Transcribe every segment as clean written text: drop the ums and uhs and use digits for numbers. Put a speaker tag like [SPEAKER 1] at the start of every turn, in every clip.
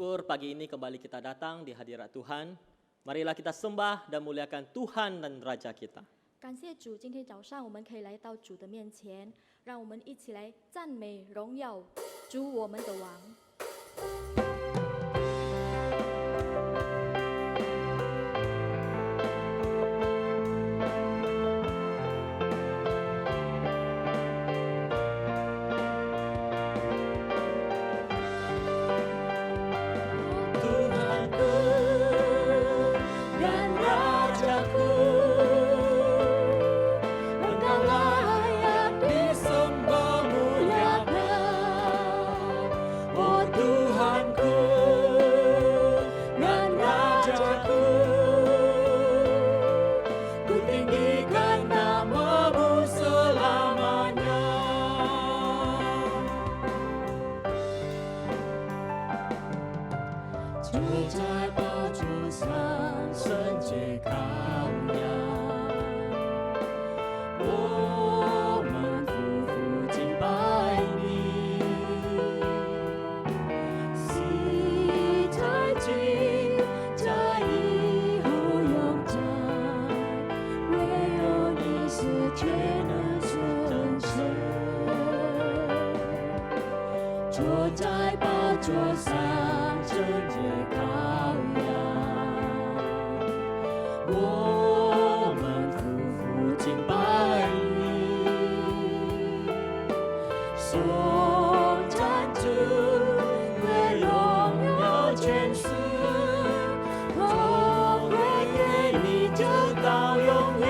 [SPEAKER 1] Syukur pagi ini kembali kita datang di hadirat Tuhan. Marilah kita sembah dan muliakan Tuhan dan Raja kita.
[SPEAKER 2] 感谢主，今天早上我们可以来到主的面前，让我们一起来赞美荣耀主我们的王。
[SPEAKER 3] 坐在宝座上，圣洁羔羊，我们夫妇敬拜你，颂赞主，为荣耀全是，我归给你，直到永远。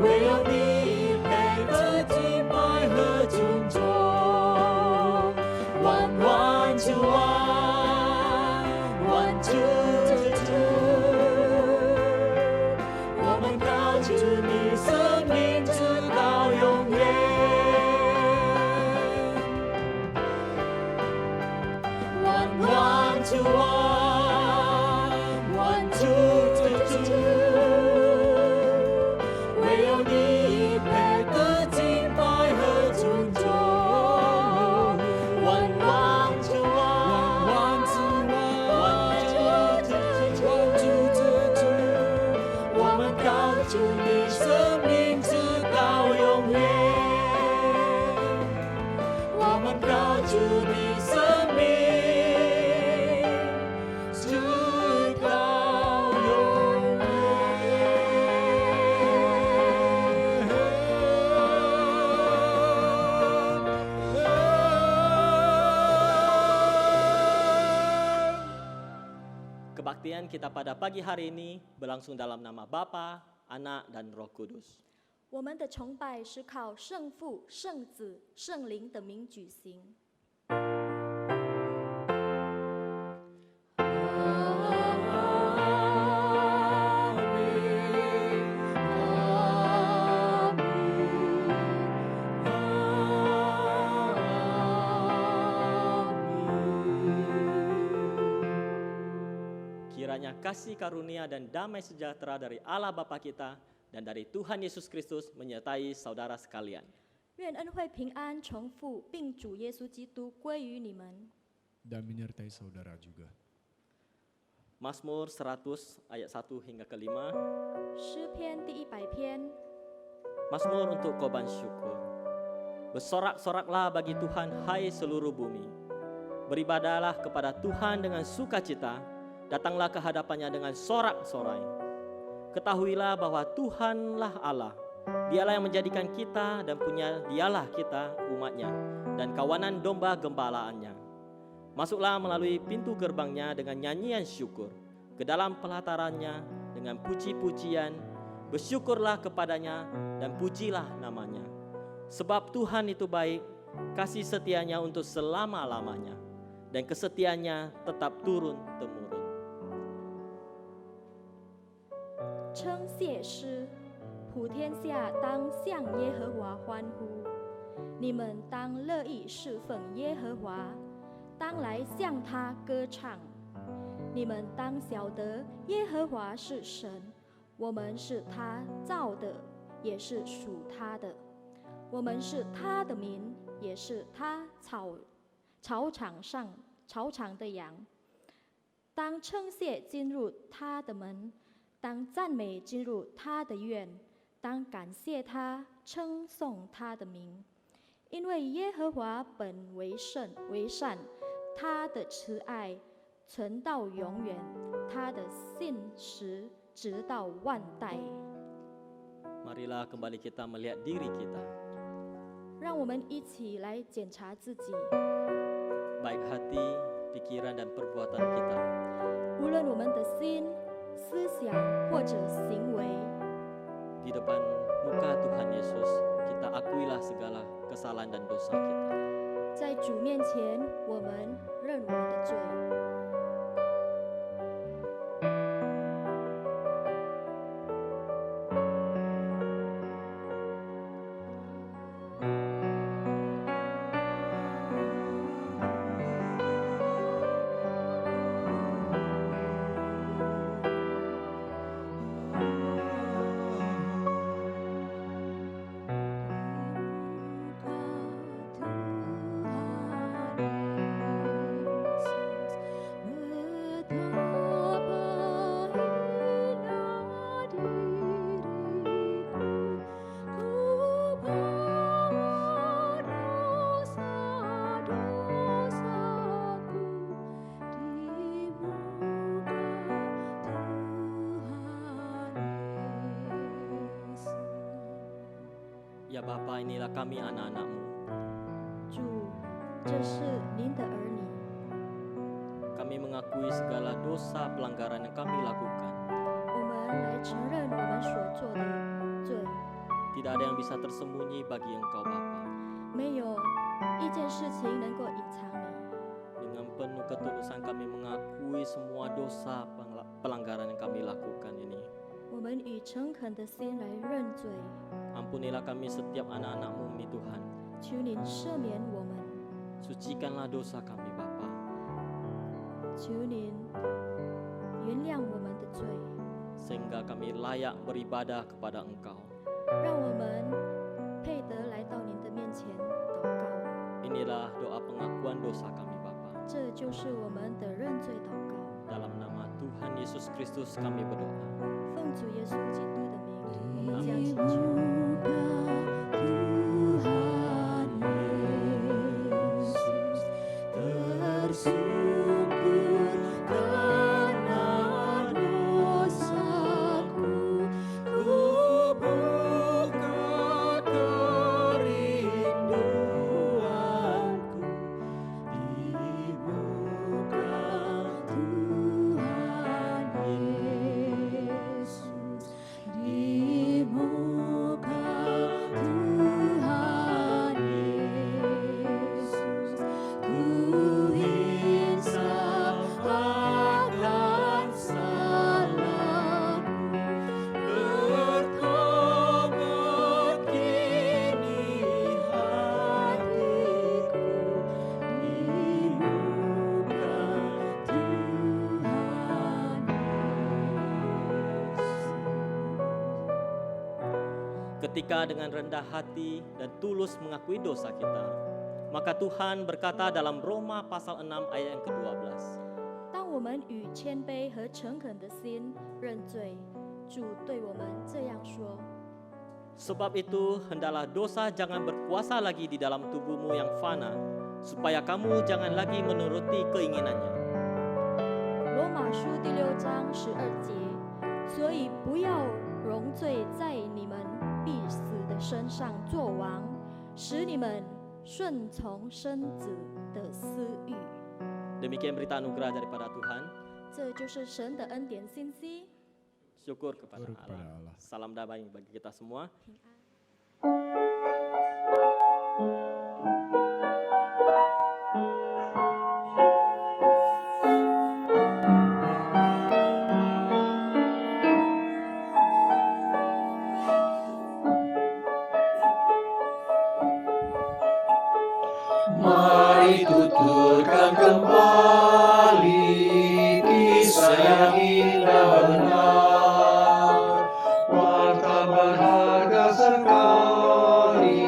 [SPEAKER 3] 唯有你配得敬拜和尊重，万万主啊，万主主，我们高举你生命直到永远，万万主啊，万主主。 你配得敬拜和尊重，万王之王，万之王，万主，我们高举你生命直到永远，我们高举你生命直到永远。
[SPEAKER 1] Kebaktian kita pada pagi hari ini berlangsung dalam nama Bapa, Anak, dan Roh Kudus.
[SPEAKER 2] 我们的崇拜是靠圣父、圣子、圣灵的名举行。
[SPEAKER 1] Kiranya kasih karunia dan damai sejahtera dari Allah Bapa kita dan dari Tuhan Yesus Kristus menyertai saudara sekalian.
[SPEAKER 2] 愿恩惠平安从父并主耶稣基督归于你们。
[SPEAKER 4] Dan menyertai saudara juga.
[SPEAKER 1] Mazmur 100 ayat 1 hingga ke 5.
[SPEAKER 2] 诗篇第100篇。
[SPEAKER 1] Mazmur untuk korban syukur. Bersorak-soraklah bagi Tuhan, hai seluruh bumi. Beribadahlah kepada Tuhan dengan sukacita. Datanglah ke hadapannya dengan sorak-sorai. Ketahuilah bahwa Tuhanlah Allah. Dialah yang menjadikan kita dan punya dialah kita umatnya dan kawanan domba gembalaannya. Masuklah melalui pintu gerbangnya dengan nyanyian syukur. Ke dalam pelatarannya dengan puji-pujian. Bersyukurlah kepadanya dan pujilah namanya. Sebab Tuhan itu baik, kasih setianya untuk selama-lamanya. Dan kesetiaannya tetap turun-temurun.
[SPEAKER 2] 称谢诗，普天下当向耶和华欢呼，你们当乐意侍奉耶和华，当来向他歌唱。你们当晓得，耶和华是神，我们是他造的，也是属他的。我们是他的民，也是他草场的羊。当称谢进入他的门，当赞美进入他的院，当感谢他，称颂他的名。因为耶和华本为善，他的慈爱存到永远，他的信实直到万代。
[SPEAKER 1] Marilah kembali kita melihat diri kita,
[SPEAKER 2] 让我们一起来检查自己，
[SPEAKER 1] baik hati, pikiran dan perbuatan kita.
[SPEAKER 2] 无论我们的心、思想或者行为，
[SPEAKER 1] Di depan muka Tuhan Yesus, kita akuilah segala kesalahan dan dosa kita.
[SPEAKER 2] 在主面前，我们认我们的罪。
[SPEAKER 1] Ya Bapa, inilah kami anak-anak-Mu.
[SPEAKER 2] 主，这是您的儿女，
[SPEAKER 1] Kami mengakui segala dosa pelanggaran yang kami lakukan.
[SPEAKER 2] 我们来承认我们所做的罪。
[SPEAKER 1] Tidak ada yang bisa tersembunyi bagi Engkau Bapa.
[SPEAKER 2] 没有一件事情能够隐藏你。
[SPEAKER 1] Dengan penuh ketulusan kami mengakui semua dosa pelanggaran yang kami lakukan ini.
[SPEAKER 2] 我们以诚恳的心来认罪，
[SPEAKER 1] Ampunilah kami setiap anak-anak-Mu ini Tuhan.
[SPEAKER 2] 求您赦免我们，
[SPEAKER 1] Sucikanlah dosa kami Bapa.
[SPEAKER 2] 求您原谅我们的罪，
[SPEAKER 1] Sehingga kami layak beribadah kepada Engkau.
[SPEAKER 2] 让我们配得来到您的面前祷告。
[SPEAKER 1] Inilah doa pengakuan dosa kami Bapa.
[SPEAKER 2] 这就是我们的认罪祷告。
[SPEAKER 1] Dalam nama Tuhan Yesus Kristus kami berdoa.
[SPEAKER 2] 奉主耶稣基督的名，我们将祈求。
[SPEAKER 3] Tersungkur karena dosaku, ku buka kerinduanku di muka Tuhan Yesus, di muka Tuhan Yesus. Ku insaf akan salahku, bertobat kini hatiku di muka Tuhan Yesus.
[SPEAKER 1] Ketika dengan rendah hati dan tulus mengakui dosa kita, maka Tuhan berkata dalam Roma pasal 6 ayat yang ke-12.
[SPEAKER 2] 当我们与谦卑和诚恳的心认罪，主对我们这样说：
[SPEAKER 1] Sebab itu hendaklah dosa jangan berkuasa lagi di dalam tubuhmu yang fana, supaya kamu jangan lagi menuruti keinginannya.
[SPEAKER 2] 罗马书第6章12节，所以不要容罪在你们必死的身上作王，使你们顺从身子的私欲。
[SPEAKER 1] Demikian berita anugerah daripada Tuhan.
[SPEAKER 2] 这就是神的恩典信息。
[SPEAKER 1] Syukur kepada
[SPEAKER 4] Syukur kepada
[SPEAKER 1] Allah.
[SPEAKER 4] Allah.
[SPEAKER 1] Salam damai bagi kita semua.
[SPEAKER 2] 平安。
[SPEAKER 3] Mari tuturkan kembali kisah Kisah yang indah benar, warta berharga sekali,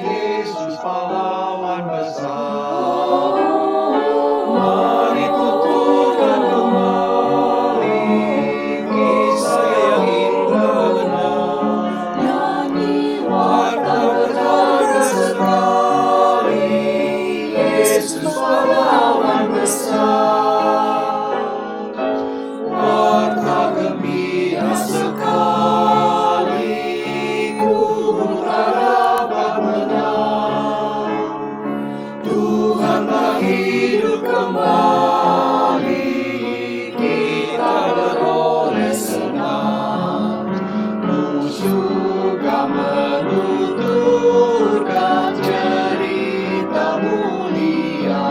[SPEAKER 3] Yesus pahlawan besar. Mari tuturkan kembali kisah yang indah benar, warta berharga sekali, Yesus pahlawan besar. Warta gembira sekali, kubur tak dapat menang. Tuhan telah hidup kembali, kita beroleh senang. Suka menuturkan cerita mulia,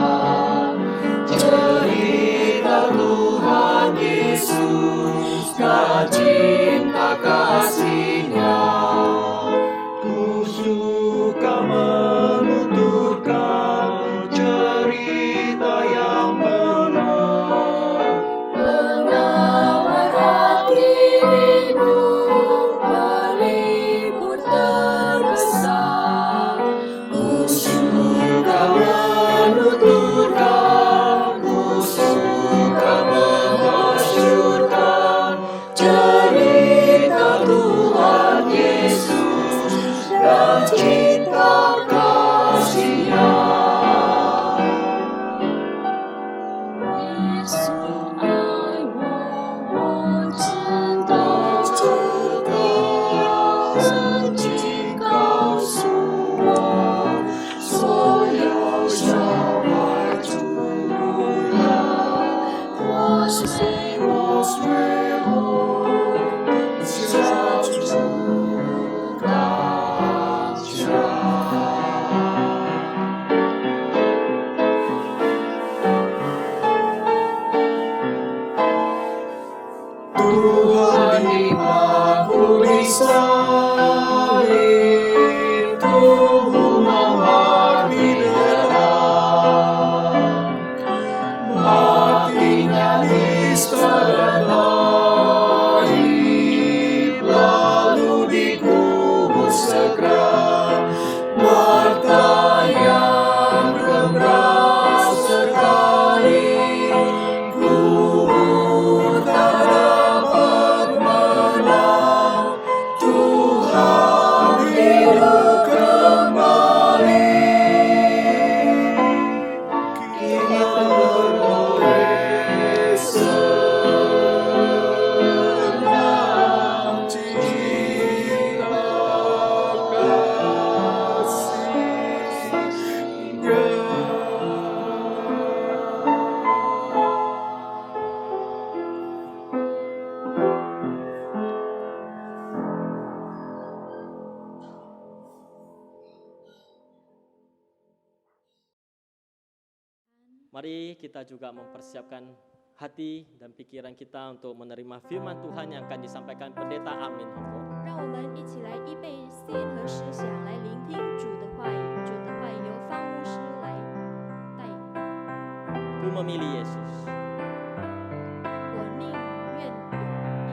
[SPEAKER 3] cerita Tuhan Yesus dan cinta kasih-Nya. Ku suka menuturkan cerita yang benar,
[SPEAKER 5] Penawar hati hidup, pelipur terbesar.
[SPEAKER 3] ku suka menuturkan, ku suka memasyurkan cerita Tuhan Yesus dan cinta kasih-Nya.
[SPEAKER 5] Yesus, I want setia, suci Kau semua, 所有伤害主呀，我随我家主大家。
[SPEAKER 3] Tuhan di puli salib, Tuhan mati derang, matinya nista dan haib, lalu dikubur segera. Marta yang gembira sekali, kubur tak dapat menang. Tuhan hidup kembali, kita beroleh senang cinta
[SPEAKER 1] Mari kita juga mempersiapkan hati dan pikiran kita untuk menerima firman Tuhan yang akan disampaikan Pendeta Amin.
[SPEAKER 2] 让我们一起来预备心和思想来聆听主的话语。主的话语由方牧师来带领。
[SPEAKER 1] Ku memilih Yesus.
[SPEAKER 2] 我宁愿有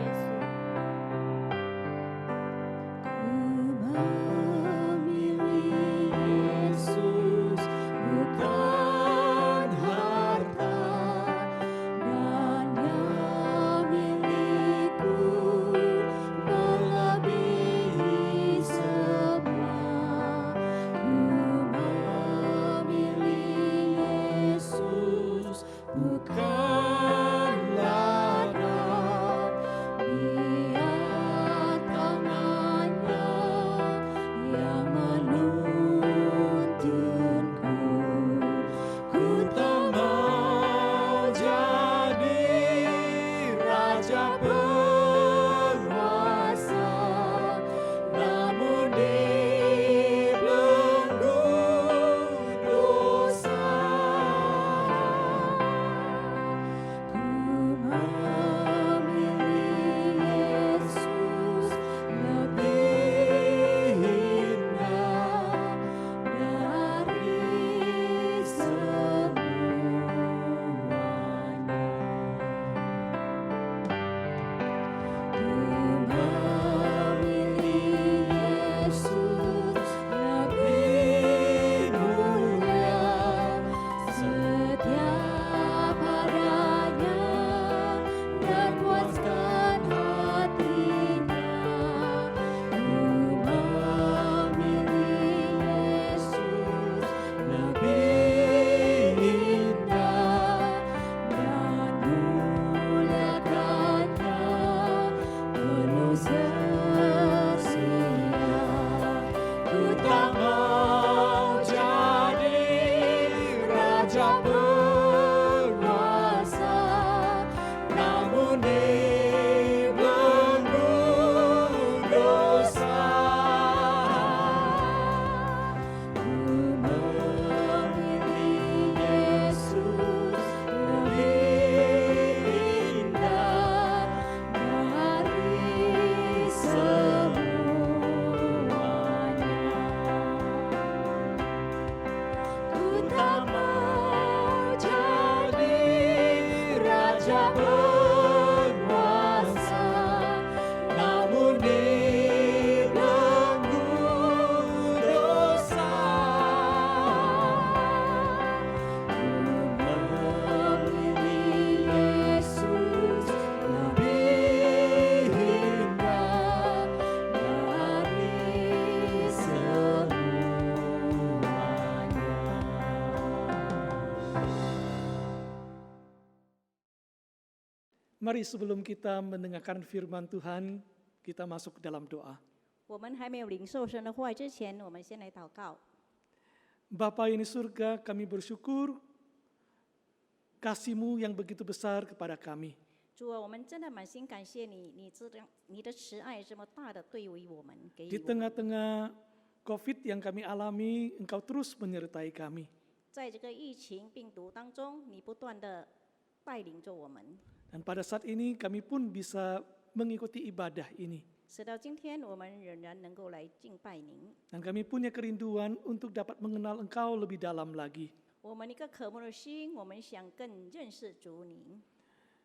[SPEAKER 2] 耶稣。
[SPEAKER 5] Yesus bukan harta dan yang milikku melebihi semua. Ku memilih Yesus bukan
[SPEAKER 3] Mari sebelum kita mendengarkan firman Tuhan, kita masuk ke dalam doa.
[SPEAKER 5] 我们还没有领受神的话语之前，我们先来祷告。
[SPEAKER 3] Bapa yang di surga, kami bersyukur kasih-Mu yang begitu besar kepada kami.
[SPEAKER 5] 主啊，我们真的满心感谢你，你的慈爱这么大的对于我们，给予
[SPEAKER 3] Di
[SPEAKER 5] 我们。
[SPEAKER 3] tengah-tengah COVID yang kami alami, Engkau terus menyertai kami.
[SPEAKER 5] 在这个疫情病毒当中，你不断的带领着我们，
[SPEAKER 3] Dan pada saat ini kami pun bisa mengikuti ibadah ini.
[SPEAKER 5] 直到今天我们仍然能够来敬拜您。
[SPEAKER 3] Dan kami punya kerinduan untuk dapat mengenal Engkau lebih dalam lagi.
[SPEAKER 5] 我们一个渴慕的心，我们想更认识主您。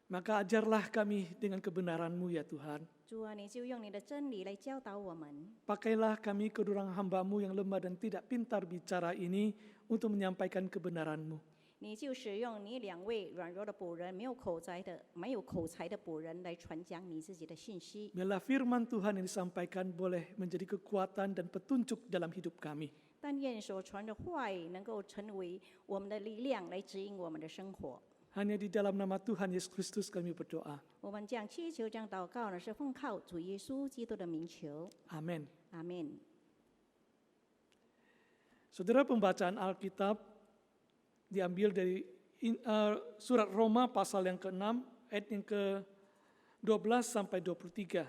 [SPEAKER 3] Maka ajarlah kami dengan kebenaran-Mu ya Tuhan.
[SPEAKER 5] 主啊，你就用你的真理来教导我们。
[SPEAKER 3] Pakailah kami kedua hamba-Mu yang lemah dan tidak pintar bicara ini untuk menyampaikan kebenaran-Mu.
[SPEAKER 5] 你就使用你2位软弱的仆人，没有口才的仆人来传讲你自己的信息。
[SPEAKER 3] Biarlah firman Tuhan yang disampaikan boleh menjadi kekuatan dan petunjuk dalam hidup kami.
[SPEAKER 5] 但愿所传的话语能够成为我们的力量，来指引我们的生活。
[SPEAKER 3] Hanya di dalam nama Tuhan Yesus Kristus kami berdoa.
[SPEAKER 5] 我们这样祈求、这样祷告呢，是奉靠主耶稣基督的名求。
[SPEAKER 3] Amin.
[SPEAKER 5] 阿门。
[SPEAKER 3] Saudara, pembacaan Alkitab diambil dari surat Roma pasal yang ke-6 ayat yang ke-12 sampai 23.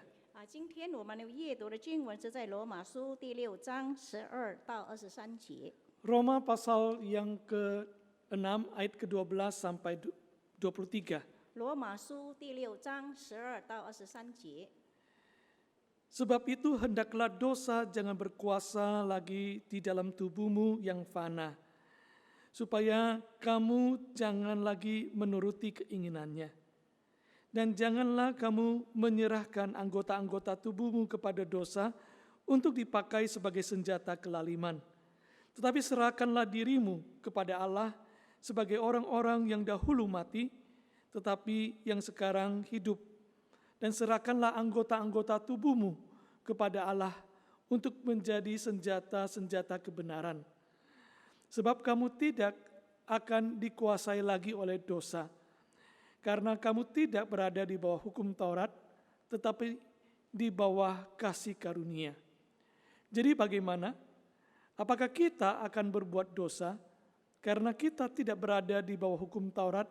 [SPEAKER 5] 今天我们阅读的经文是在罗马书第6章12到23节。
[SPEAKER 3] Roma pasal yang ke-6 ayat ke-12 sampai 23.
[SPEAKER 5] 罗马书第6章12到23节。
[SPEAKER 3] Sebab itu hendaklah dosa jangan berkuasa lagi di dalam tubuhmu yang fana, supaya kamu jangan lagi menuruti keinginannya. Dan janganlah kamu menyerahkan anggota-anggota tubuhmu kepada dosa untuk dipakai sebagai senjata kelaliman. Tetapi serahkanlah dirimu kepada Allah sebagai orang-orang yang dahulu mati, tetapi yang sekarang hidup. Dan serahkanlah anggota-anggota tubuhmu kepada Allah untuk menjadi senjata-senjata kebenaran. Sebab kamu tidak akan dikuasai lagi oleh dosa, karena kamu tidak berada di bawah hukum Taurat, tetapi di bawah kasih karunia. Jadi bagaimana? Apakah kita akan berbuat dosa karena kita tidak berada di bawah hukum Taurat,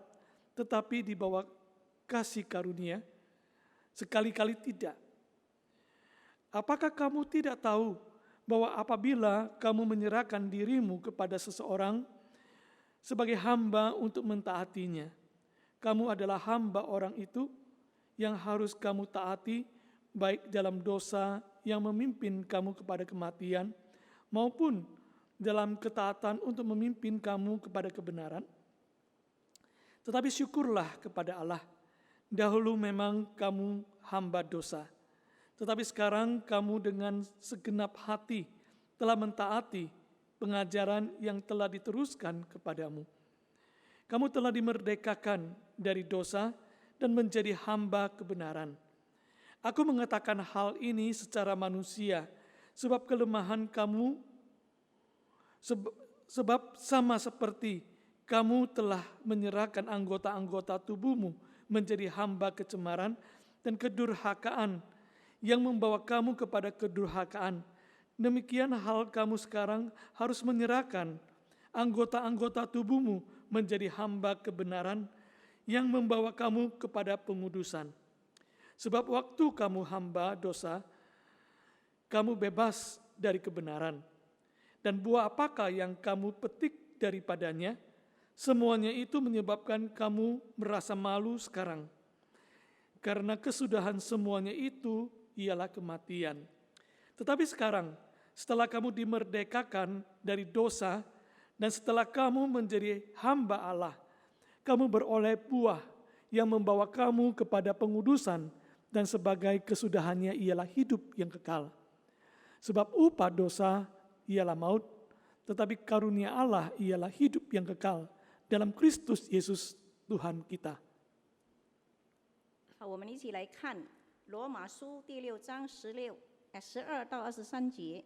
[SPEAKER 3] tetapi di bawah kasih karunia? Sekali-kali tidak. Apakah kamu tidak tahu bahwa apabila kamu menyerahkan dirimu kepada seseorang sebagai hamba untuk mentaatinya, kamu adalah hamba orang itu yang harus kamu taati, baik dalam dosa yang memimpin kamu kepada kematian, maupun dalam ketaatan untuk memimpin kamu kepada kebenaran? Tetapi syukurlah kepada Allah, dahulu memang kamu hamba dosa, tetapi sekarang kamu dengan segenap hati telah mentaati pengajaran yang telah diteruskan kepadamu. Kamu telah dimerdekakan dari dosa dan menjadi hamba kebenaran. Aku mengatakan hal ini secara manusia, sebab kelemahan kamu, sebab sama seperti kamu telah menyerahkan anggota-anggota tubuhmu menjadi hamba kecemaran dan kedurhakaan yang membawa kamu kepada kedurhakaan. Demikian hal kamu sekarang harus menyerahkan anggota-anggota tubuhmu menjadi hamba kebenaran yang membawa kamu kepada pengudusan. Sebab waktu kamu hamba dosa, kamu bebas dari kebenaran. Dan buah apakah yang kamu petik daripadanya? Semuanya itu menyebabkan kamu merasa malu sekarang. Karena kesudahan semuanya itu ialah kematian. Tetapi sekarang, setelah kamu dimerdekakan dari dosa, dan setelah kamu menjadi hamba Allah, kamu beroleh buah yang membawa kamu kepada pengudusan, dan sebagai kesudahannya ialah hidup yang kekal. Sebab upah dosa ialah maut, tetapi karunia Allah ialah hidup yang kekal dalam Kristus Yesus Tuhan kita.
[SPEAKER 5] 好，我们一起来看罗马书第6章12到23节。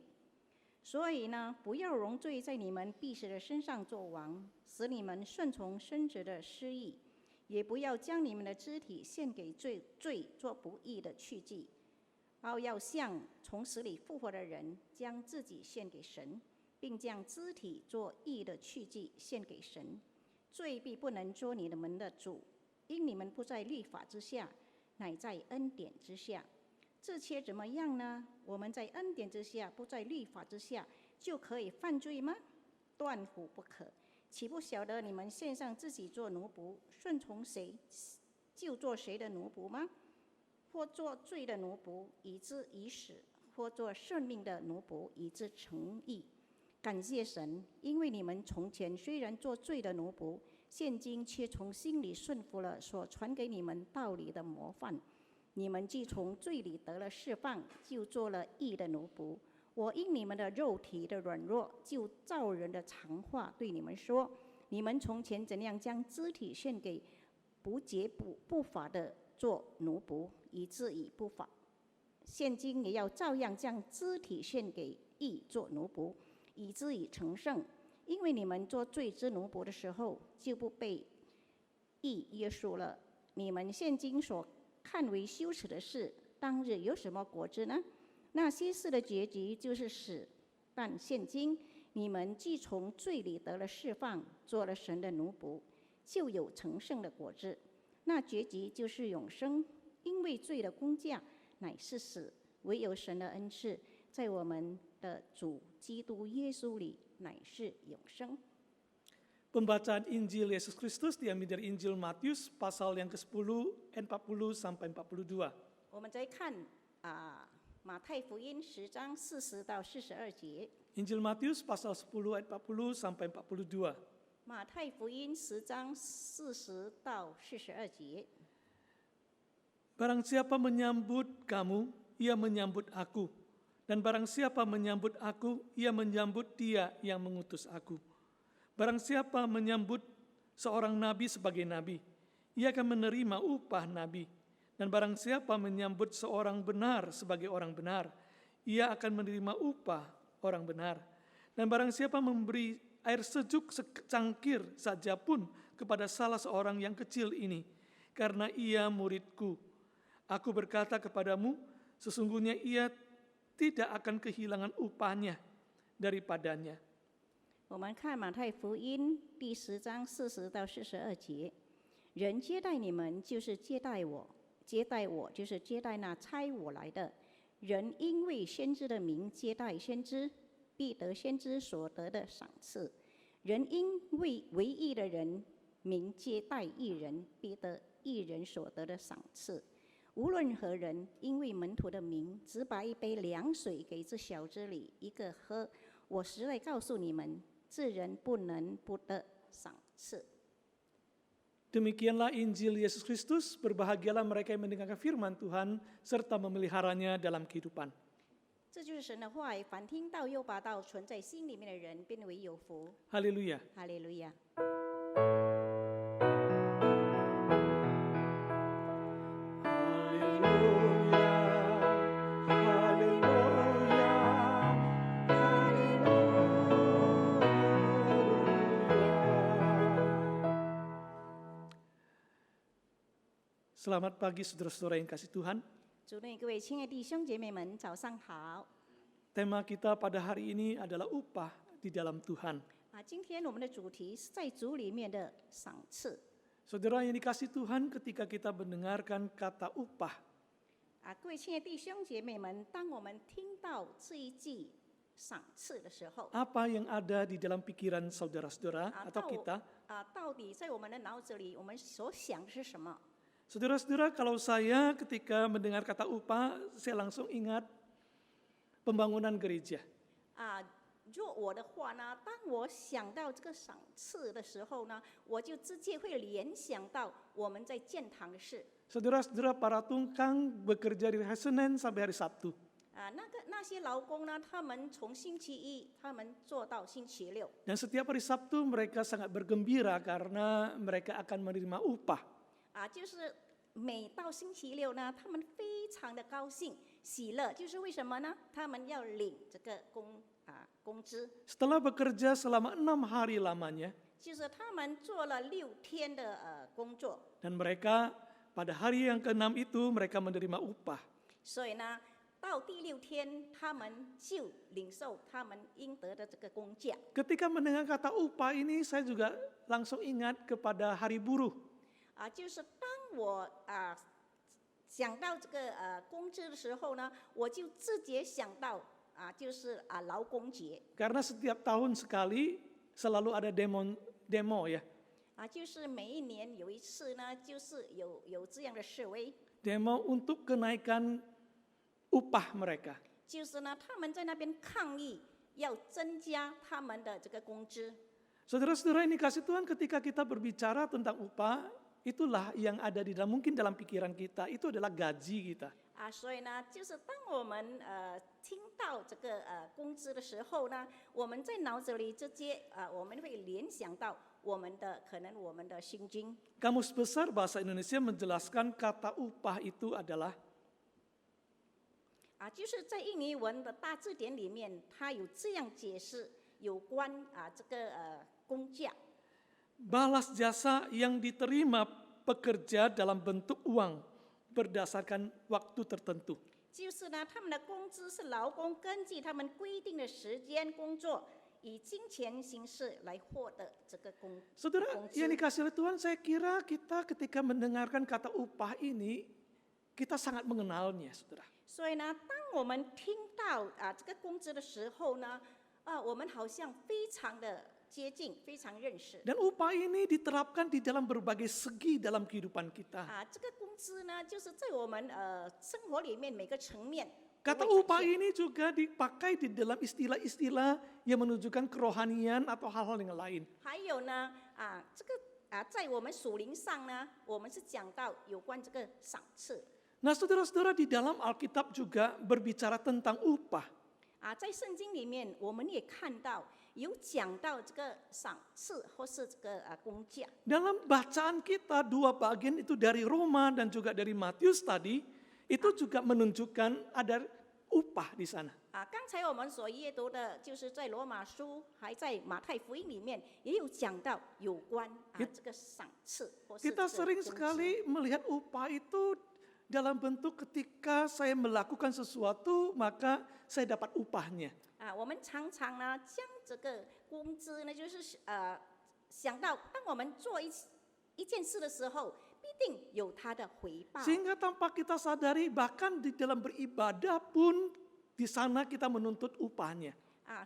[SPEAKER 5] 所以呢，不要容罪在你们必死的身上作王，使你们顺从生殖的私意，也不要将你们的肢体献给罪做不义的器具，要像从死里复活的人，将自己献给神，并将肢体做义的器具献给神。罪必不能做你们的主，因你们不在律法之下，乃在恩典之下。这些怎么样呢？我们在恩典之下，不在律法之下，就可以犯罪吗？断乎不可。岂不晓得你们献上自己做奴仆，顺从谁，就做谁的奴仆吗？或做罪的奴仆，以致已死；或做生命的奴仆，以致成义。感谢神，因为你们从前虽然做罪的奴仆，现今却从心里顺服了所传给你们道理的模范。你们既从罪里得了释放，就做了义的奴仆。我因你们的肉体的软弱，就照人的常话对你们说：你们从前怎样将肢体献给不洁不法的做奴仆，以致以不法，现今也要照样将肢体献给义做奴仆，以致以成圣。因为你们做罪之奴仆的时候，就不被义约束了。你们现今所看为羞耻的事，当日有什么果子呢？那些事的结局就是死。但现今你们既从罪里得了释放，做了神的奴仆，就有成圣的果子。那结局就是永生。因为罪的工价乃是死，唯有神的恩赐，在我们的主基督耶稣里乃是永生。
[SPEAKER 3] Pembacaan Injil Yesus Kristus diambil dari Injil Matius pasal yang ke-10 ayat 40 sampai 42.
[SPEAKER 5] 我们再看马太福音10章40到42节。
[SPEAKER 3] Injil Matius pasal 10 ayat 40 sampai 42.
[SPEAKER 5] 马太福音10章40到42节。
[SPEAKER 3] Barang siapa menyambut kamu, ia menyambut aku. Dan barang siapa menyambut aku, ia menyambut dia yang mengutus aku. Barang siapa menyambut seorang nabi sebagai nabi, ia akan menerima upah nabi. Dan barang siapa menyambut seorang benar sebagai orang benar, ia akan menerima upah orang benar. Dan barang siapa memberi air sejuk secangkir saja pun kepada salah seorang yang kecil ini, karena ia muridku, aku berkata kepadamu, sesungguhnya ia tidak akan kehilangan upahnya daripadanya.
[SPEAKER 5] 我们看马太福音第10章40到42节，人接待你们，就是接待我；接待我，就是接待那差我来的。人因为先知的名接待先知，必得先知所得的赏赐；人因为唯义的人名接待义人，必得义人所得的赏赐。无论何人，因为门徒的名，只把一杯凉水给这小子里一个喝，我实在告诉你们，这人不能不得赏赐。
[SPEAKER 3] Demikianlah Injil Yesus Kristus, berbahagialah mereka yang mendengarkan firman Tuhan serta memeliharanya dalam kehidupan.
[SPEAKER 5] 这就是神的话语，凡听到又把道存在心里面的人，变为有福。
[SPEAKER 3] Haleluya.
[SPEAKER 5] 哈利路亚。
[SPEAKER 3] Selamat pagi saudara-saudara yang kasih Tuhan.
[SPEAKER 5] 主内各位亲爱的弟兄姐妹们，早上好。
[SPEAKER 3] Tema kita pada hari ini adalah upah di dalam Tuhan.
[SPEAKER 5] 今天我们的主题是在主里面的赏赐。
[SPEAKER 3] Saudara yang dikasih Tuhan, ketika kita mendengarkan kata upah,
[SPEAKER 5] 各位亲爱的弟兄姐妹们，当我们听到这一句赏赐的时候，
[SPEAKER 3] apa yang ada di dalam pikiran saudara-saudara atau kita?
[SPEAKER 5] 到底在我们的脑子里，我们所想的是什么？
[SPEAKER 3] Saudara-saudara, kalau saya ketika mendengar kata upah, saya langsung ingat pembangunan gereja.
[SPEAKER 5] 若我的话呢，当我想到这个赏赐的时候呢，我就直接会联想到我们在建堂的事。
[SPEAKER 3] Saudara-saudara, para tungkang bekerja dari hari Senin sampai hari Sabtu.
[SPEAKER 5] 那些劳工呢，他们从星期一他们做到星期六。
[SPEAKER 3] Dan setiap hari Sabtu mereka sangat bergembira karena mereka akan menerima upah.
[SPEAKER 5] 就是每到星期六呢，他们非常的高兴喜乐，就是为什么呢？他们要领这个工资。
[SPEAKER 3] Setelah bekerja selama 6 hari lamanya,
[SPEAKER 5] 就是他们做了6天的工作，
[SPEAKER 3] Dan mereka pada hari yang ke-6 itu mereka menerima upah.
[SPEAKER 5] 所以呢，到第6天，他们就领受他们应得的这个工价。
[SPEAKER 3] Ketika mendengar kata upah ini, saya juga langsung ingat kepada hari buruh.
[SPEAKER 5] 就是当我想到这个工资的时候呢，我就直接想到就是劳工节。
[SPEAKER 3] Karena setiap tahun sekali selalu ada demo ya.
[SPEAKER 5] 就是每一年有一次呢，就是有这样的示威，
[SPEAKER 3] Demo untuk kenaikan upah mereka.
[SPEAKER 5] 就是呢，他们在那边抗议，要增加他们的这个工资。
[SPEAKER 3] Saudara-saudara ini kasih Tuhan, ketika kita berbicara tentang upah, itulah yang ada di dalam mungkin dalam pikiran kita, itu adalah gaji kita.
[SPEAKER 5] 所以呢，就是当我们听到这个工资的时候呢，我们在脑子里直接我们会联想到可能我们的薪金。
[SPEAKER 3] Kamus Besar Bahasa Indonesia menjelaskan kata upah itu adalah
[SPEAKER 5] 就是在印尼文的大字典里面，它有这样解释有关这个工价。
[SPEAKER 3] balas jasa yang diterima pekerja dalam bentuk uang berdasarkan waktu tertentu.
[SPEAKER 5] 就是呢，他们的工资是劳工根据他们规定的时间工作，以金钱形式来获得这个工
[SPEAKER 3] Saudara
[SPEAKER 5] 资
[SPEAKER 3] yang。dikasih oleh Tuhan, saya kira kita ketika mendengarkan kata upah ini, kita sangat mengenalnya, saudara.
[SPEAKER 5] 所以呢，当我们听到这个工资的时候呢，我们好像非常的接近，非常认识。
[SPEAKER 3] Dan upah ini diterapkan di dalam berbagai segi dalam kehidupan kita.
[SPEAKER 5] 这个工资呢，就是在我们生活里面每个层面。
[SPEAKER 3] Kata upah ini juga dipakai di dalam istilah-istilah yang menunjukkan kerohanian atau hal-hal yang lain.
[SPEAKER 5] 还有呢，这个在我们属灵上呢，我们是讲到有关这个赏赐。
[SPEAKER 3] Nah, saudara-saudara, di dalam Alkitab juga berbicara tentang upah.
[SPEAKER 5] 在圣经里面，我们也看到有讲到这个赏赐或是这个工价。
[SPEAKER 3] Dalam bacaan kita, dua bagian itu dari Roma dan juga dari Matius tadi, itu juga menunjukkan ada upah di sana.
[SPEAKER 5] 刚才我们所阅读的，就是在罗马书，还在马太福音里面，也有讲到有关这个赏赐或是这个
[SPEAKER 3] Kita sering
[SPEAKER 5] 工资
[SPEAKER 3] sekali melihat upah itu dalam bentuk ketika saya melakukan sesuatu, maka saya dapat upahnya.
[SPEAKER 5] 我们常常呢将这个工资呢，就是想到当我们做一件事的时候，必定有它的回报。
[SPEAKER 3] Sehingga tanpa kita sadari, bahkan di dalam beribadah pun di sana kita menuntut upahnya.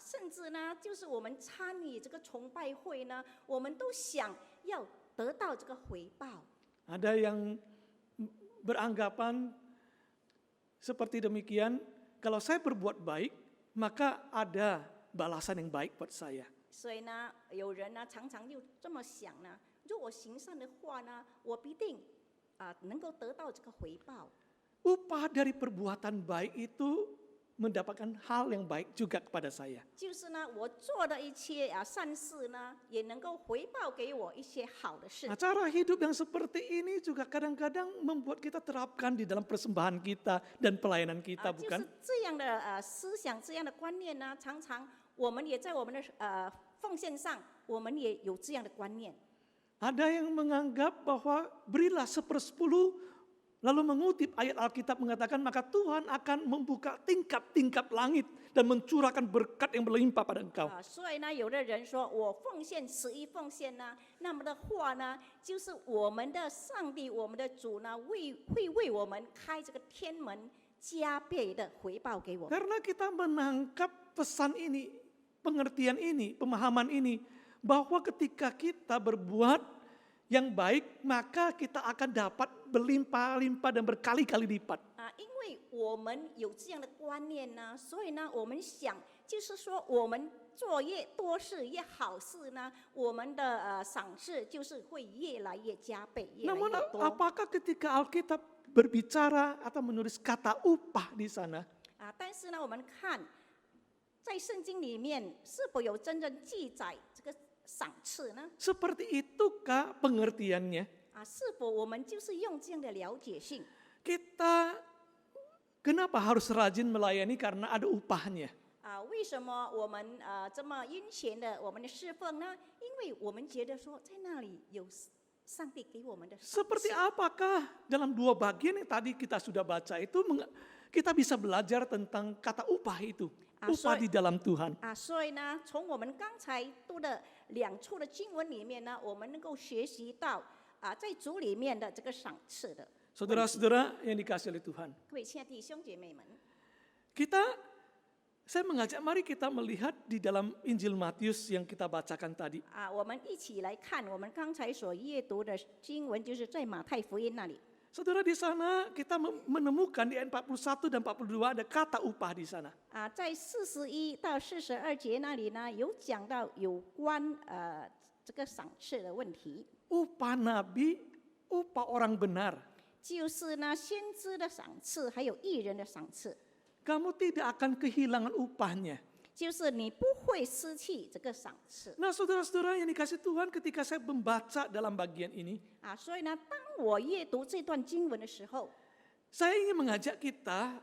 [SPEAKER 5] 甚至呢，就是我们参与这个崇拜会呢，我们都想要得到这个回报。
[SPEAKER 3] Ada yang beranggapan seperti demikian, kalau saya berbuat baik, maka ada balasan yang baik buat saya.
[SPEAKER 5] 所以呢，有人呢常常就这么想呢，如果行善的话呢，我必定能够得到这个回报。
[SPEAKER 3] Upah dari perbuatan baik itu mendapatkan hal yang baik juga kepada saya.
[SPEAKER 5] 就是呢，我做的一切善事呢，也能够回报给我一些好的事。
[SPEAKER 3] Nah, cara hidup yang seperti ini juga kadang-kadang membuat kita terapkan di dalam persembahan kita dan pelayanan kita,
[SPEAKER 5] 就是
[SPEAKER 3] bukan?
[SPEAKER 5] 这样的思想、这样的观念呢，常常我们也在我们的奉献上，我们也有这样的观念。
[SPEAKER 3] Ada yang menganggap bahwa berilah 1/10, lalu mengutip ayat Alkitab mengatakan maka Tuhan akan membuka tingkap-tingkap langit dan mencurahkan berkat yang berlimpah pada engkau.
[SPEAKER 5] 所以呢，有的人说我奉献11奉献呢，那么的话呢，就是我们的上帝、我们的主呢，会为我们开这个天门，加倍的回报给我们。
[SPEAKER 3] Karena kita menangkap pesan ini, pengertian ini, pemahaman ini, bahwa ketika kita berbuat yang baik, maka kita akan dapat berlimpah-limpah dan berkali-kali lipat.
[SPEAKER 5] 因为我们有这样的观念呢，所以呢，我们想就是说，我们做越多事越好事呢，我们的赏赐就是会越来越加倍，越来
[SPEAKER 3] Namun
[SPEAKER 5] 越多。
[SPEAKER 3] apakah ketika Alkitab berbicara atau menulis kata upah di sana,
[SPEAKER 5] 但是呢，我们看在圣经里面是否有真正记载这个赏赐呢？
[SPEAKER 3] seperti itukah pengertiannya?
[SPEAKER 5] 是否我们就是用这样的了解性？
[SPEAKER 3] Kita kenapa harus rajin melayani karena ada upahnya?
[SPEAKER 5] 为什么我们这么殷勤的我们的侍奉呢？因为我们觉得说在那里有上帝给我们的赏
[SPEAKER 3] Seperti
[SPEAKER 5] 赐。
[SPEAKER 3] apakah dalam 2 bagian yang tadi kita sudah baca itu kita bisa belajar tentang kata upah itu, upah di dalam Tuhan.
[SPEAKER 5] 所以呢，从我们刚才读的2处的经文里面呢，我们能够学习到在主里面的这个赏赐的。
[SPEAKER 3] Saudara-saudara yang dikasihi oleh Tuhan,
[SPEAKER 5] 各位亲爱的弟兄姐妹们，
[SPEAKER 3] saya mengajak mari kita melihat di dalam Injil Matius yang kita bacakan tadi.
[SPEAKER 5] 我们一起来看我们刚才所阅读的经文，就是在马太福音那里。
[SPEAKER 3] Saudara, di sana kita menemukan di ayat 41 dan 42 ada kata upah di sana.
[SPEAKER 5] 在41到42节那里呢，有讲到有关这个赏赐的问题，
[SPEAKER 3] Upah nabi, upah orang benar.
[SPEAKER 5] 就是呢先知的赏赐，还有义人的赏赐，
[SPEAKER 3] Kamu tidak akan kehilangan upahnya.
[SPEAKER 5] 就是你不会失去这个赏赐。
[SPEAKER 3] Nah, saudara-saudara yang dikasih Tuhan, ketika saya membaca dalam bagian ini,
[SPEAKER 5] 所以呢，当我阅读这段经文的时候，
[SPEAKER 3] saya ingin mengajak kita,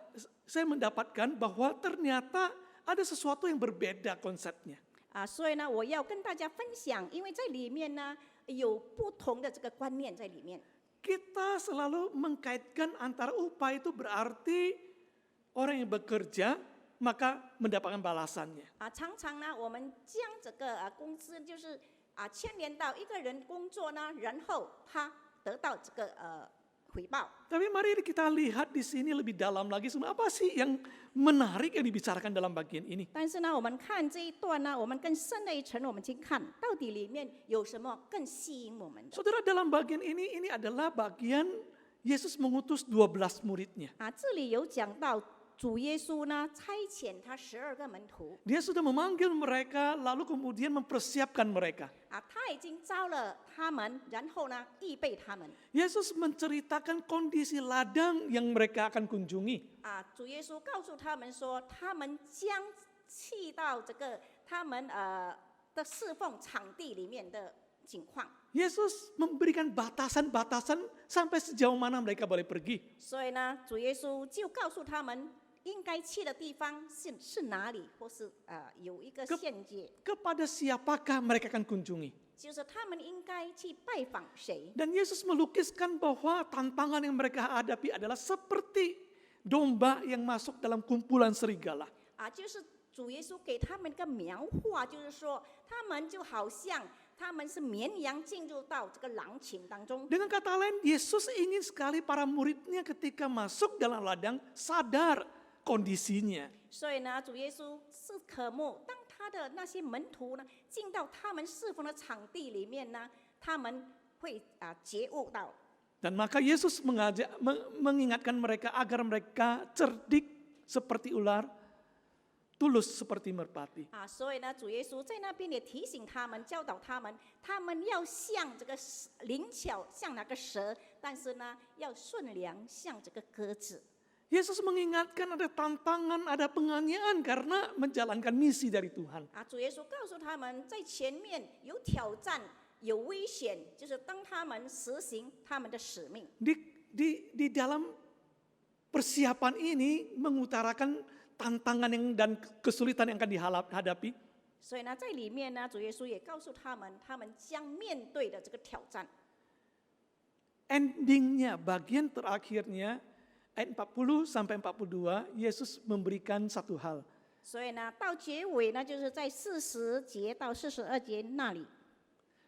[SPEAKER 3] saya mendapatkan bahwa ternyata ada sesuatu yang berbeda konsepnya.
[SPEAKER 5] 所以呢，我要跟大家分享，因为在里面呢有不同的这个观念在里面。
[SPEAKER 3] Kita selalu mengkaitkan antara upah itu berarti orang yang bekerja maka mendapatkan balasannya.
[SPEAKER 5] 常常呢，我们将这个工资就是牵连到一个人工作呢，然后他得到这个回报。
[SPEAKER 3] Tapi mari kita lihat di sini lebih dalam lagi, apa sih yang menarik yang dibicarakan dalam bagian ini.
[SPEAKER 5] 但是呢，我们看这一段呢，我们更深的一层，我们去看到底里面有什么更吸引我们的。
[SPEAKER 3] Saudara, dalam bagian ini adalah bagian Yesus mengutus 12 muridnya.
[SPEAKER 5] 这里有讲到主耶稣呢差遣他12个门徒，
[SPEAKER 3] Dia sudah memanggil mereka lalu kemudian mempersiapkan mereka.
[SPEAKER 5] 他已经招了他们，然后呢预备他们。
[SPEAKER 3] Yesus menceritakan kondisi ladang yang mereka akan kunjungi.
[SPEAKER 5] 主耶稣告诉他们说，他们将去到这个他们的侍奉场地里面的情况。
[SPEAKER 3] Yesus memberikan batasan-batasan sampai sejauh mana mereka boleh pergi.
[SPEAKER 5] 所以呢，主耶稣就告诉他们应该去的地方是哪里，或是有一个限界，
[SPEAKER 3] Kepada siapakah mereka akan kunjungi.
[SPEAKER 5] 就是他们应该去拜访谁。
[SPEAKER 3] Dan Yesus melukiskan bahwa tantangan yang mereka hadapi adalah seperti domba yang masuk dalam kumpulan serigala.
[SPEAKER 5] 就是主耶稣给他们一个描画，就是说他们就好像他们是绵羊进入到这个狼群当中。
[SPEAKER 3] Dengan kata lain, Yesus ingin sekali para muridnya ketika masuk dalam ladang sadar kondisinya.
[SPEAKER 5] 所以呢，主耶稣是渴慕当他的那些门徒呢进到他们侍奉的场地里面呢，他们会觉悟到。
[SPEAKER 3] Dan maka Yesus mengingatkan mereka agar mereka cerdik seperti ular, tulus seperti merpati.
[SPEAKER 5] 所以呢，主耶稣在那边也提醒他们，教导他们，他们要像这个灵巧，像那个蛇，但是呢，要顺良，像这个鸽子。
[SPEAKER 3] Yesus mengingatkan ada tantangan, ada penganiayaan karena menjalankan misi dari Tuhan.
[SPEAKER 5] 主耶稣告诉他们，在前面有挑战，有危险，就是当他们实行他们的使命。
[SPEAKER 3] Di dalam persiapan ini mengutarakan tantangan dan kesulitan yang akan dihadapi.
[SPEAKER 5] 所以呢，在里面呢，主耶稣也告诉他们，他们将面对的这个挑战。
[SPEAKER 3] Endingnya, bagian terakhirnya, ayat 40 sampai 42, Yesus memberikan satu hal.
[SPEAKER 5] 所以呢，到结尾呢，就是在40节到42节那里。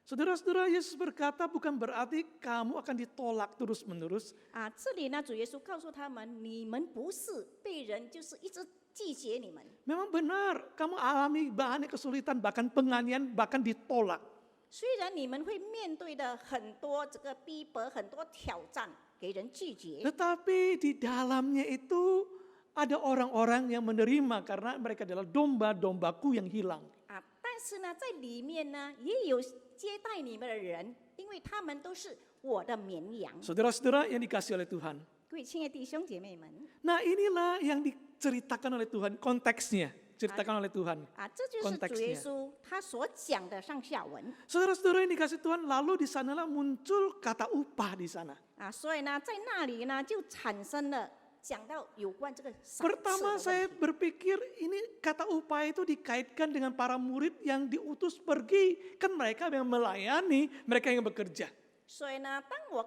[SPEAKER 3] Saudara-saudara, Yesus berkata bukan berarti kamu akan ditolak terus-menerus.
[SPEAKER 5] 这里呢，主耶稣告诉他们，你们不是被人就是一直拒绝你们。
[SPEAKER 3] Memang benar, kamu alami banyak kesulitan, bahkan penganiayaan, bahkan ditolak.
[SPEAKER 5] 虽然你们会面对的很多这个逼迫、很多挑战，给人拒绝，
[SPEAKER 3] Tetapi di dalamnya itu ada orang-orang yang menerima karena mereka adalah domba-dombaku yang hilang.
[SPEAKER 5] 但是呢，在里面呢，也有接待你们的人，因为他们都是我的绵羊。
[SPEAKER 3] Saudara-saudara yang dikasihi oleh Tuhan.
[SPEAKER 5] 各位亲爱的弟兄姐妹们，
[SPEAKER 3] Nah, inilah yang diceritakan oleh Tuhan, konteksnya. Ceritakan oleh Tuhan.
[SPEAKER 5] 这就是主耶稣他所讲的上下文。
[SPEAKER 3] Saudara-saudara yang dikasih Tuhan, lalu di sanalah muncul kata upah di sana.
[SPEAKER 5] 所以呢，在那里呢，就产生了讲到有关这个赏赐
[SPEAKER 3] Pertama
[SPEAKER 5] 的
[SPEAKER 3] saya
[SPEAKER 5] 问题。
[SPEAKER 3] berpikir ini kata upah itu dikaitkan dengan para murid yang diutus pergi. Kan mereka yang melayani, mereka yang bekerja.
[SPEAKER 5] 所以呢，当我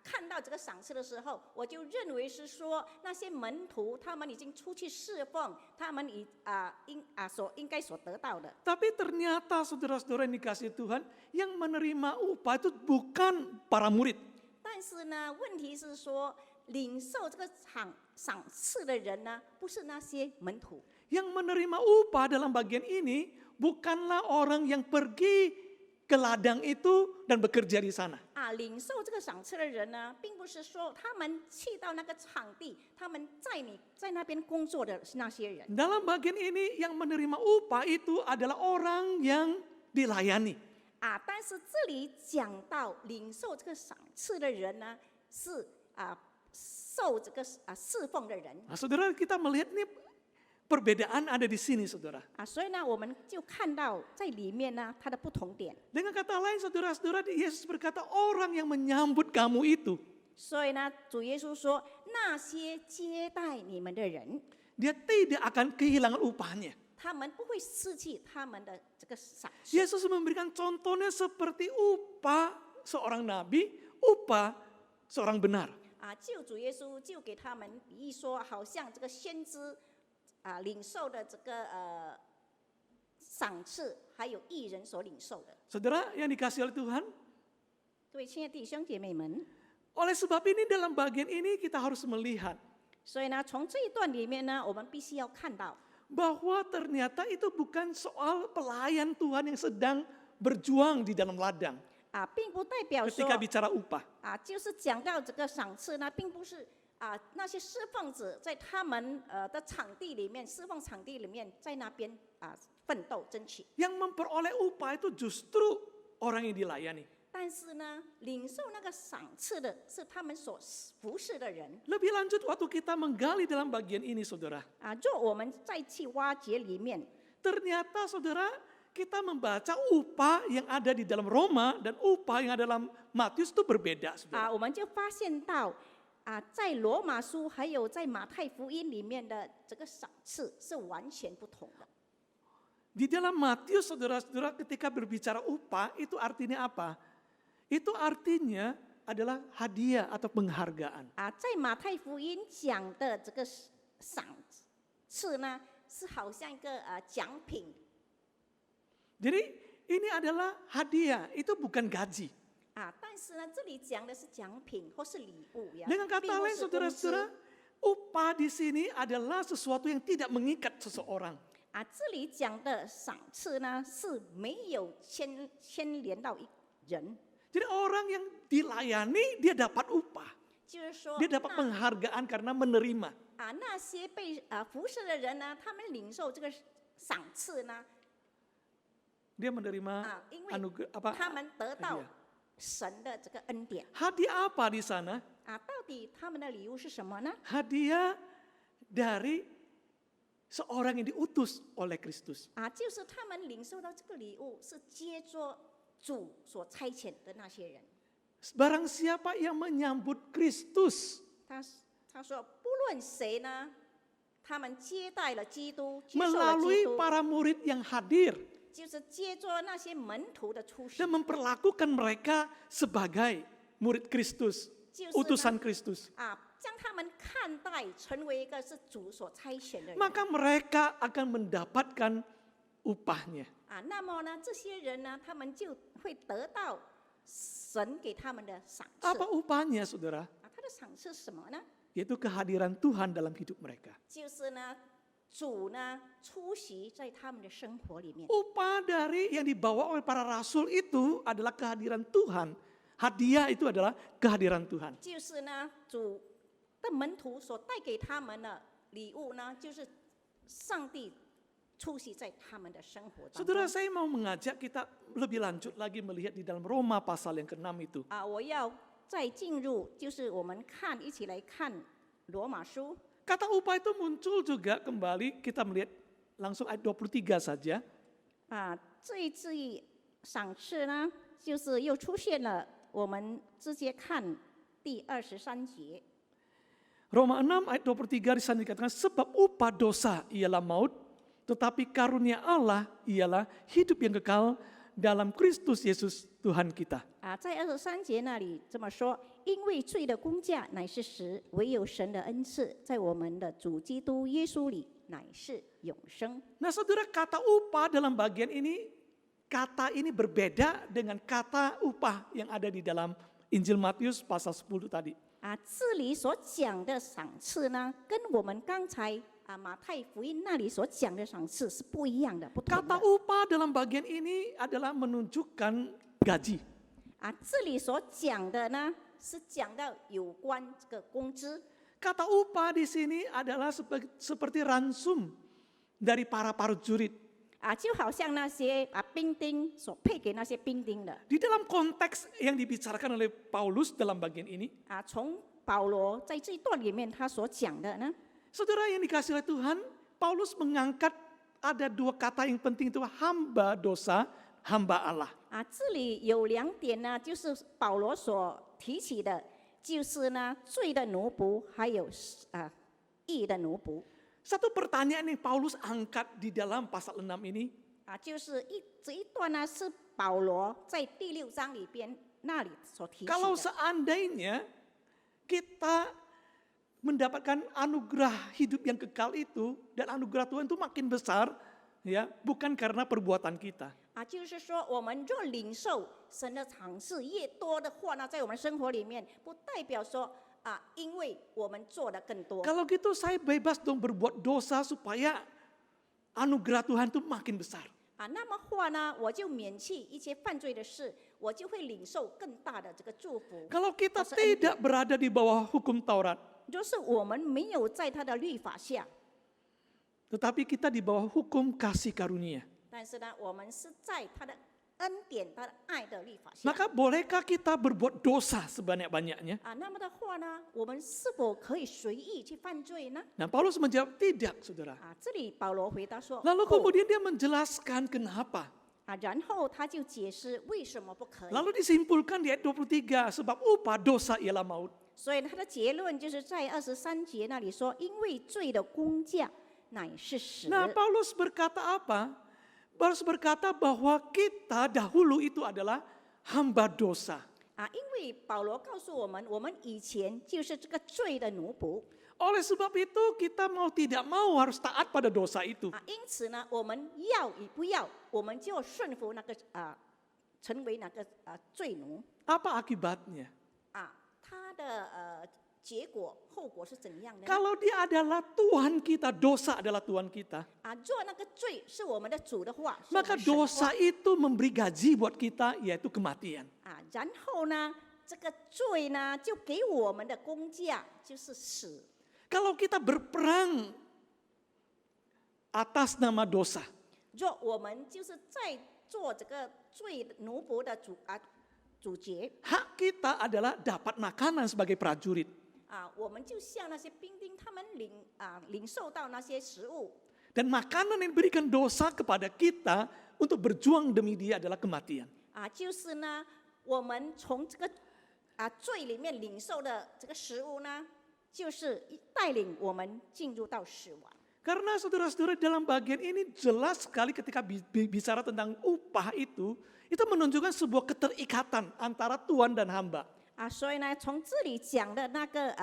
[SPEAKER 5] 看到这个赏赐的时候，我就认为是说那些门徒他们已经出去侍奉，他们应该所得到的。
[SPEAKER 3] Tapi ternyata saudara-saudara yang dikasihi Tuhan, yang menerima upah itu bukan para murid.
[SPEAKER 5] 但是呢，问题是说领受这个赏赐的人呢，不是那些门徒。
[SPEAKER 3] Yang menerima upah dalam bagian ini bukanlah orang yang pergi ke ladang itu dan bekerja di sana.
[SPEAKER 5] 领受这个赏赐的人呢，并不是说他们去到那个场地，他们在那边工作的是那些人。
[SPEAKER 3] Dalam bagian ini yang menerima upah itu adalah orang yang dilayani.
[SPEAKER 5] 但是这里讲到领受这个赏赐的人呢，是受这个侍奉的人。
[SPEAKER 3] Nah, saudara, kita melihat ini perbedaan ada di sini, saudara.
[SPEAKER 5] 所以呢，我们就看到在里面呢，它的不同点。
[SPEAKER 3] Dengan kata lain, saudara-saudara, Yesus berkata orang yang menyambut kamu itu,
[SPEAKER 5] 所以呢，主耶稣说，那些接待你们的人，
[SPEAKER 3] dia tidak akan kehilangan upahnya.
[SPEAKER 5] 他们不会失去他们的这个赏赐。
[SPEAKER 3] Yesus memberikan contohnya seperti upah seorang nabi, upah seorang benar.
[SPEAKER 5] 救主耶稣就给他们比喻说，好像这个先知领受的这个赏赐，还有义人所领受的。
[SPEAKER 3] Saudara yang dikasihi oleh Tuhan,
[SPEAKER 5] 各位亲爱的弟兄姐妹们，
[SPEAKER 3] oleh sebab ini dalam bagian ini kita harus melihat
[SPEAKER 5] 所以呢，从这一段里面呢，我们必须要看到，
[SPEAKER 3] bahwa ternyata itu bukan soal pelayan Tuhan yang sedang berjuang di dalam ladang
[SPEAKER 5] 并不代表说
[SPEAKER 3] ketika bicara upah.
[SPEAKER 5] 就是讲到这个赏赐呢，并不是那些侍奉者在他们的场地里面，侍奉场地里面，在那边奋斗争取。
[SPEAKER 3] Yang memperoleh upah itu justru orang yang dilayani.
[SPEAKER 5] 但是呢，领受那个赏赐的是他们所服侍的人。
[SPEAKER 3] Lebih lanjut waktu kita menggali dalam bagian ini, saudara.
[SPEAKER 5] 若我们再去挖掘里面，
[SPEAKER 3] Ternyata saudara, kita membaca upah yang ada di dalam Roma dan upah yang ada dalam Matius itu berbeda, saudara.
[SPEAKER 5] 我们就发现到在罗马书还有在马太福音里面的这个赏赐是完全不同的。
[SPEAKER 3] Di dalam Matius, saudara-saudara, ketika berbicara upah, itu artinya apa? Itu artinya adalah hadiah atau penghargaan.
[SPEAKER 5] 在马太福音讲的这个赏赐呢，是好像一个奖品。
[SPEAKER 3] Jadi ini adalah hadiah, itu bukan gaji.
[SPEAKER 5] 但是呢，这里讲的是奖品或是礼物呀，
[SPEAKER 3] Dengan
[SPEAKER 5] 并
[SPEAKER 3] kata
[SPEAKER 5] 不
[SPEAKER 3] lain,
[SPEAKER 5] 是工资。
[SPEAKER 3] saudara-saudara, upah di sini adalah sesuatu yang tidak mengikat seseorang.
[SPEAKER 5] 这里讲的赏赐呢，是没有牵连到人，
[SPEAKER 3] Jadi orang yang dilayani, dia dapat upah.
[SPEAKER 5] 就是说，
[SPEAKER 3] Dia dapat penghargaan karena menerima.
[SPEAKER 5] 那些被服侍的人呢，他们领受这个赏赐呢，
[SPEAKER 3] Dia menerima
[SPEAKER 5] 因为
[SPEAKER 3] anugerah apa?
[SPEAKER 5] 他们得到
[SPEAKER 3] hadiah.
[SPEAKER 5] 神的这个恩典。
[SPEAKER 3] Hadiah apa di sana?
[SPEAKER 5] 到底他们的礼物是什么呢？
[SPEAKER 3] Hadiah dari seorang yang diutus oleh Kristus.
[SPEAKER 5] 就是他们领受到这个礼物，是接着主所差遣的那些人。
[SPEAKER 3] Barang siapa yang menyambut Kristus
[SPEAKER 5] 他说，不论谁呢，他们接待了基督，接受了基
[SPEAKER 3] melalui
[SPEAKER 5] 督，
[SPEAKER 3] para murid yang hadir
[SPEAKER 5] 就是接着那些门徒的出现
[SPEAKER 3] dan， memperlakukan mereka sebagai murid Kristus,
[SPEAKER 5] 就是呢
[SPEAKER 3] utusan Kristus.
[SPEAKER 5] 将他们看待成为一个是主所差遣的人。
[SPEAKER 3] Maka mereka akan mendapatkan upahnya.
[SPEAKER 5] 那么呢，这些人呢，他们就会得到神给他们的赏赐。
[SPEAKER 3] Apa upahnya, saudara?
[SPEAKER 5] 他的赏赐是什么呢？
[SPEAKER 3] Yaitu kehadiran Tuhan dalam hidup mereka.
[SPEAKER 5] 就是呢，主呢出席在他们的生活里面。
[SPEAKER 3] Upah dari yang dibawa oleh para rasul itu adalah kehadiran Tuhan. Hadiah itu adalah kehadiran Tuhan.
[SPEAKER 5] 就是呢，主的门徒所带给他们的礼物呢，就是上帝出席在他们的生活当中。
[SPEAKER 3] Saudara, saya mau mengajak kita lebih lanjut lagi melihat di dalam Roma pasal yang ke-6 itu.
[SPEAKER 5] 我要再进入，就是我们一起来看罗马书。
[SPEAKER 3] Kata upah itu muncul juga kembali, kita melihat langsung ayat 23 saja.
[SPEAKER 5] 这一字赏赐呢，就是又出现了，我们直接看第23节。
[SPEAKER 3] Roma 6 ayat 23 di sana dikatakan, sebab upah dosa ialah maut, tetapi karunia Allah ialah hidup yang kekal dalam Kristus Yesus Tuhan kita.
[SPEAKER 5] 在23节那里这么说，因为罪的工价乃是死，唯有神的恩赐在我们的主基督耶稣里乃是永生。
[SPEAKER 3] Nah saudara, kata upah dalam bagian ini, kata ini berbeda dengan kata upah yang ada di dalam Injil Matius pasal 10 tadi.
[SPEAKER 5] 这里所讲的赏赐呢，跟我们刚才马太福音那里所讲的赏赐是不一样的，不同
[SPEAKER 3] Kata
[SPEAKER 5] 的。
[SPEAKER 3] upah dalam bagian ini adalah menunjukkan gaji.
[SPEAKER 5] 这里所讲的呢，是讲到有关这个工资。
[SPEAKER 3] Kata upah di sini adalah seperti ransum dari para prajurit.
[SPEAKER 5] 就好像那些兵丁所配给那些兵丁的。
[SPEAKER 3] Di dalam konteks yang dibicarakan oleh Paulus dalam bagian ini,
[SPEAKER 5] 从保罗在这一段里面他所讲的呢，
[SPEAKER 3] saudara yang dikasih oleh Tuhan, Paulus mengangkat ada dua kata yang penting itu hamba dosa, hamba Allah.
[SPEAKER 5] 这里有2点呢，就是保罗所提起的，就是呢罪的奴仆，还有义的奴仆。
[SPEAKER 3] Satu pertanyaan yang Paulus angkat di dalam pasal 6 ini,
[SPEAKER 5] 就是这一段呢是保罗在第6章里边那里所提起
[SPEAKER 3] kalau
[SPEAKER 5] 的。
[SPEAKER 3] seandainya kita mendapatkan anugerah hidup yang kekal itu, dan anugerah Tuhan itu makin besar, ya, bukan karena perbuatan kita.
[SPEAKER 5] 就是说我们若领受神的赏赐越多的话呢，在我们生活里面，不代表说因为我们做的更多。
[SPEAKER 3] Kalau gitu saya bebas dong berbuat dosa supaya anugerah Tuhan itu makin besar.
[SPEAKER 5] 那么话呢，我就免去一些犯罪的事，我就会领受更大的这个祝福。
[SPEAKER 3] Kalau kita tidak berada di bawah hukum Taurat,
[SPEAKER 5] 就是我们没有在他的律法下，
[SPEAKER 3] tetapi kita di bawah hukum kasih karunia.
[SPEAKER 5] 但是呢，我们是在他的恩典、他的爱的律法下。
[SPEAKER 3] Maka bolehkah kita berbuat dosa sebanyak-banyaknya?
[SPEAKER 5] 那么的话呢，我们是否可以随意去犯罪呢？
[SPEAKER 3] Nah, Paulus menjawab tidak, saudara.
[SPEAKER 5] 这里保罗回答说，
[SPEAKER 3] Lalu
[SPEAKER 5] 不
[SPEAKER 3] kemudian dia menjelaskan kenapa.
[SPEAKER 5] 然后他就解释为什么不可以。
[SPEAKER 3] Lalu disimpulkan di ayat 23, sebab upah dosa ialah maut.
[SPEAKER 5] 所以他的结论就是在23节那里说，因为罪的工价乃是死。
[SPEAKER 3] Nah, Paulus berkata apa? Paulus berkata bahwa kita dahulu itu adalah hamba dosa.
[SPEAKER 5] 因为保罗告诉我们，我们以前就是这个罪的奴仆。
[SPEAKER 3] Oleh sebab itu kita mau tidak mau harus taat pada dosa itu.
[SPEAKER 5] 因此呢，我们要与不要，我们就顺服那个成为那个罪奴。
[SPEAKER 3] Apa akibatnya?
[SPEAKER 5] 他的结果后果是怎样的呢？
[SPEAKER 3] Kalau dia adalah Tuhan kita, dosa adalah Tuhan kita,
[SPEAKER 5] 若那个罪是我们的主的话，是我们
[SPEAKER 3] maka
[SPEAKER 5] 神的话
[SPEAKER 3] dosa itu memberi gaji buat kita, yaitu kematian.
[SPEAKER 5] 然后呢，这个罪呢就给我们的工价就是死。
[SPEAKER 3] Kalau kita berperang atas nama dosa,
[SPEAKER 5] 若我们就是在做这个罪奴仆的主角，
[SPEAKER 3] hak kita adalah dapat makanan sebagai prajurit.
[SPEAKER 5] 我们就像那些兵丁，他们领受到那些食物，
[SPEAKER 3] Dan makanan yang diberikan dosa kepada kita untuk berjuang demi dia adalah kematian.
[SPEAKER 5] 就是呢，我们从这个罪里面领受的这个食物呢，就是带领我们进入到死亡。
[SPEAKER 3] Karena saudara-saudara dalam bagian ini jelas sekali ketika bicara tentang upah itu menunjukkan sebuah keterikatan antara Tuhan dan hamba.
[SPEAKER 5] 所以呢，从这里讲的那个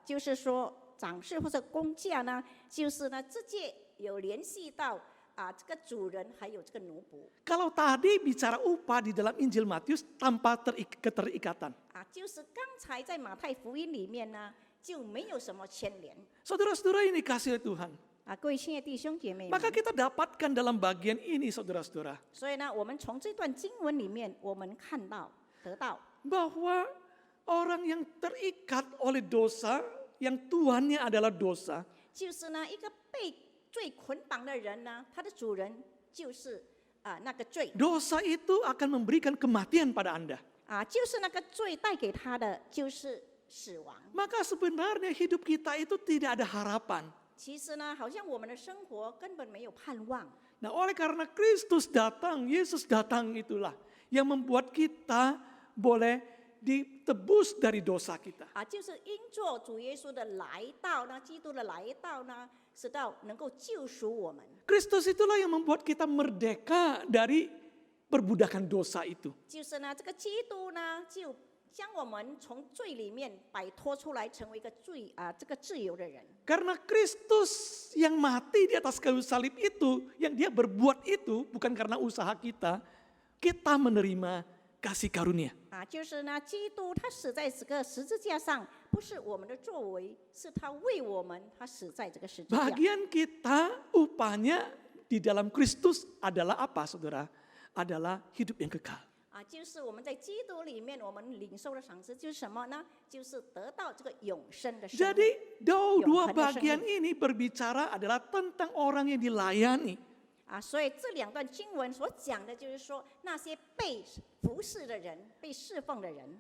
[SPEAKER 5] 就是说长式或者工价呢，就是呢直接有联系到这个主人还有这个奴仆。
[SPEAKER 3] Kalau tadi bicara upah di dalam Injil Matius tanpa keterikatan.
[SPEAKER 5] 就是刚才在马太福音里面呢，就没有什么牵连。
[SPEAKER 3] Saudara-saudara ini kasih Tuhan.
[SPEAKER 5] 各位亲爱的弟兄姐妹们，
[SPEAKER 3] Maka kita dapatkan dalam bagian ini saudara-saudara.
[SPEAKER 5] 所以呢，我们从这段经文里面，我们看到得到
[SPEAKER 3] Bahwa orang yang terikat oleh dosa, yang tuannya adalah dosa,
[SPEAKER 5] 就是呢，一个被罪捆绑的人呢，他的主人就是那个罪
[SPEAKER 3] dosa itu akan memberikan kematian pada Anda.
[SPEAKER 5] 就是那个罪带给他的就是死亡。
[SPEAKER 3] Maka sebenarnya hidup kita itu tidak ada harapan.
[SPEAKER 5] 其实呢，好像我们的生活根本没有盼望。
[SPEAKER 3] Nah, oleh karena Kristus datang, Yesus datang itulah yang membuat kita boleh ditebus dari dosa kita.
[SPEAKER 5] 就是因着主耶稣的来到呢，基督的来到呢，使到能够救赎我们。
[SPEAKER 3] Kristus itulah yang membuat kita merdeka dari perbudakan dosa itu.
[SPEAKER 5] 就是呢，这个基督呢，就将我们从罪里面摆脱出来，成为一个这个自由的人。
[SPEAKER 3] Karena Kristus yang mati di atas kayu salib itu, yang dia berbuat itu bukan karena usaha kita, kita menerima kasih karunia.
[SPEAKER 5] 就是呢，基督他死在这个十字架上，不是我们的作为，是他为我们，他死在这个十字架。
[SPEAKER 3] Bagian kita upahnya di dalam Kristus adalah apa, saudara? Adalah hidup yang kekal.
[SPEAKER 5] 就是我们在基督里面，我们领受的赏赐就是什么呢？就是得到这个永生的生命。
[SPEAKER 3] Jadi dua
[SPEAKER 5] 永恒的生命。
[SPEAKER 3] bagian ini berbicara adalah tentang orang yang dilayani.
[SPEAKER 5] 所以这两段经文所讲的就是说，那些被服侍的人、被侍奉的人，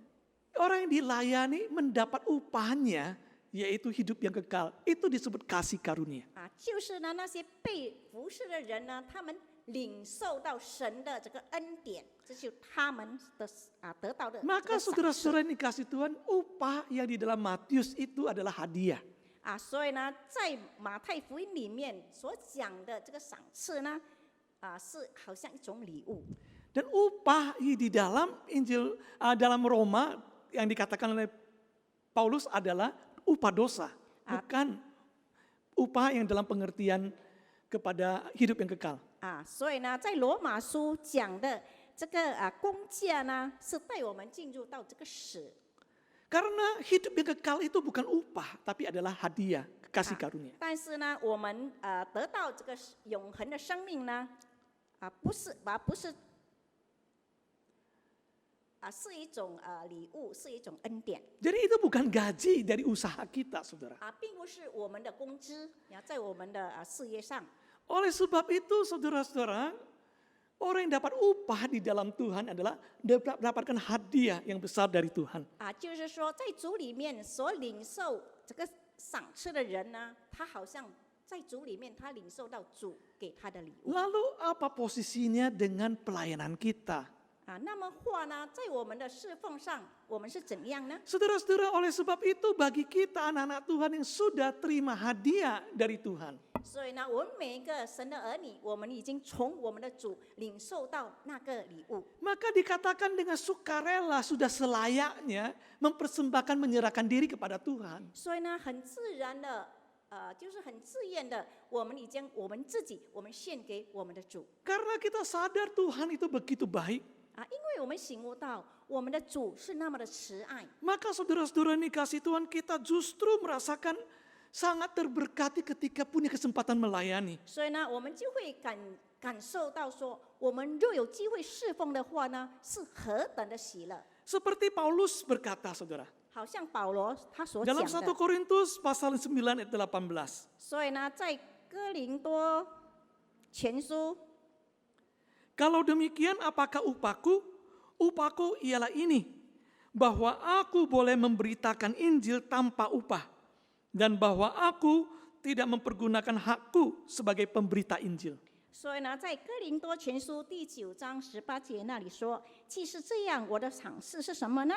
[SPEAKER 3] Orang yang dilayani mendapat upahnya, yaitu hidup yang kekal. Itu disebut kasih karunia.
[SPEAKER 5] 就是呢那些被服侍的人呢，他们领受到神的这个恩典，这就是他们的得到的这个
[SPEAKER 3] Maka
[SPEAKER 5] 赏赐。
[SPEAKER 3] saudara-saudara yang dikasih Tuhan, upah yang di dalam Matius itu adalah hadiah.
[SPEAKER 5] 所以呢，在马太福音里面所讲的这个赏赐呢，是好像一种礼物。
[SPEAKER 3] Dan upah di dalam Injil dalam Roma yang dikatakan oleh Paulus adalah upah dosa, bukan upah yang dalam pengertian kepada hidup yang kekal.
[SPEAKER 5] 所以呢，在罗马书讲的这个工价呢，是带我们进入到这个死。
[SPEAKER 3] Karena hidup yang kekal itu bukan upah, tapi adalah hadiah, kasih karunia.
[SPEAKER 5] 但是呢，我们得到这个永恒的生命呢，不是是一种礼物，是一种恩典。
[SPEAKER 3] Jadi itu bukan gaji dari usaha kita, saudara.
[SPEAKER 5] 并不是我们的工资，在我们的事业上。
[SPEAKER 3] Oleh sebab itu, saudara-saudara, orang yang dapat upah di dalam Tuhan adalah mendapatkan hadiah yang besar dari Tuhan.
[SPEAKER 5] 就是说，在主里面所领受这个赏赐的人呢，他好像在主里面，他领受到主给他的礼物。
[SPEAKER 3] Lalu apa posisinya dengan pelayanan kita?
[SPEAKER 5] 那么话呢，在我们的侍奉上，我们是怎样呢？
[SPEAKER 3] Saudara-saudara, oleh sebab itu bagi kita anak-anak Tuhan yang sudah terima hadiah dari Tuhan.
[SPEAKER 5] 所以呢，我们每一个神的儿女，我们已经从我们的主领受到那个礼物。
[SPEAKER 3] Maka dikatakan dengan sukarela sudah selayaknya mempersembahkan menyerahkan diri kepada Tuhan.
[SPEAKER 5] 所以呢，很自然的，就是很自愿的，我们已经我们自己，我们献给我们的主。
[SPEAKER 3] Karena kita sadar Tuhan itu begitu baik.
[SPEAKER 5] 因为我们醒悟到我们的主是那么的慈爱。
[SPEAKER 3] Maka saudara-saudara yang dikasih Tuhan, kita justru merasakan sangat terberkati ketika punya kesempatan melayani.
[SPEAKER 5] 所以呢，我们就会感受到说，我们若有机会侍奉的话呢，是何等的喜乐。
[SPEAKER 3] Seperti Paulus berkata, saudara.
[SPEAKER 5] 好像保罗他所讲
[SPEAKER 3] Dalam 1
[SPEAKER 5] 的。
[SPEAKER 3] Korintus pasal 9 ayat 18.
[SPEAKER 5] 所以呢，在哥林多前书，
[SPEAKER 3] Kalau demikian apakah upahku? Upahku ialah ini, bahwa aku boleh memberitakan Injil tanpa upah, dan bahwa aku tidak mempergunakan hakku sebagai pemberita Injil.
[SPEAKER 5] 所以呢，在哥林多前书第9章18节那里说：“既是这样，我的赏赐是什么呢？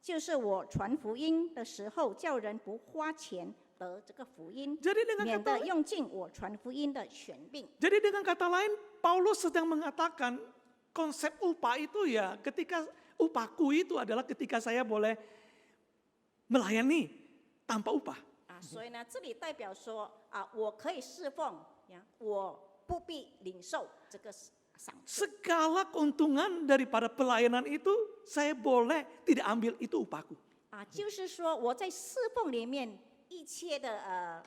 [SPEAKER 5] 就是我传福音的时候，叫人不花钱得这个福音，
[SPEAKER 3] Jadi dengan
[SPEAKER 5] 免
[SPEAKER 3] kata
[SPEAKER 5] 得用尽我传福音的权柄。”
[SPEAKER 3] Jadi dengan kata lain, Paulus sedang mengatakan konsep upah itu ya ketika upahku itu adalah ketika saya boleh melayani tanpa upah.
[SPEAKER 5] 所以呢，这里代表说我可以侍奉我不必领受这个赏赐。
[SPEAKER 3] Segala keuntungan daripada pelayanan itu saya boleh tidak ambil, itu upahku.
[SPEAKER 5] 就是说我在侍奉里面一切的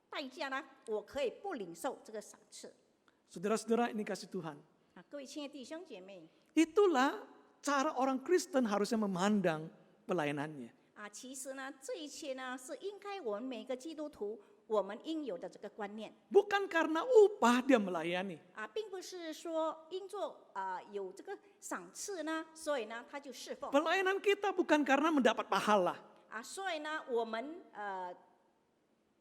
[SPEAKER 5] 代价呢，我可以不领受这个赏赐。
[SPEAKER 3] Saudara-saudara ini kasih Tuhan.
[SPEAKER 5] 各位亲爱的弟兄姐妹，
[SPEAKER 3] Itulah cara orang Kristen harusnya memandang pelayanannya.
[SPEAKER 5] 其实呢，这一切呢是应该我们每个基督徒我们应有的这个观念。
[SPEAKER 3] Bukan karena upah dia melayani.
[SPEAKER 5] 并不是说因着有这个赏赐呢，所以呢他就侍奉。
[SPEAKER 3] Pelayanan kita bukan karena mendapat pahala.
[SPEAKER 5] 所以呢，我们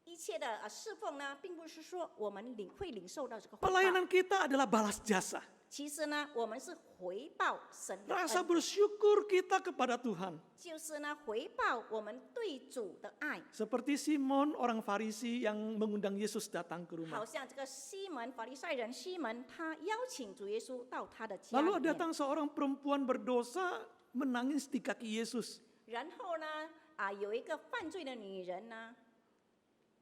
[SPEAKER 5] 一切的侍奉呢，并不是说我们会领受到这个回报。
[SPEAKER 3] Pelayanan kita adalah balas jasa.
[SPEAKER 5] 其实呢，我们是回报神的
[SPEAKER 3] Rasa
[SPEAKER 5] 恩，
[SPEAKER 3] bersyukur kita kepada Tuhan.
[SPEAKER 5] 就是呢回报我们对主的爱。
[SPEAKER 3] Seperti Simon orang Farisi yang mengundang Yesus datang ke
[SPEAKER 5] 好
[SPEAKER 3] rumah.
[SPEAKER 5] 像这个西门法利赛人西门，他邀请主耶稣到他的家
[SPEAKER 3] Lalu
[SPEAKER 5] 里面，
[SPEAKER 3] datang seorang perempuan berdosa menangis di kaki Yesus.
[SPEAKER 5] 然后呢，有一个犯罪的女人呢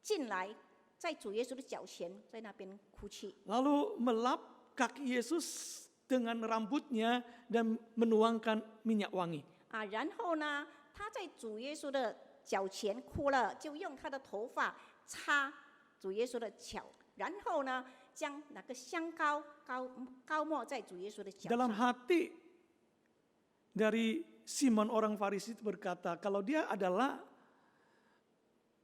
[SPEAKER 5] 进来，在主耶稣的脚前，在那边哭泣，
[SPEAKER 3] Lalu melap kaki Yesus dengan rambutnya dan menuangkan minyak wangi.
[SPEAKER 5] 然后呢，他在主耶稣的脚前哭了，就用他的头发擦主耶稣的脚，然后呢，将那个香膏抹在主耶稣的脚
[SPEAKER 3] Dalam
[SPEAKER 5] 上。
[SPEAKER 3] hati dari Simon orang Farisi itu berkata, kalau dia adalah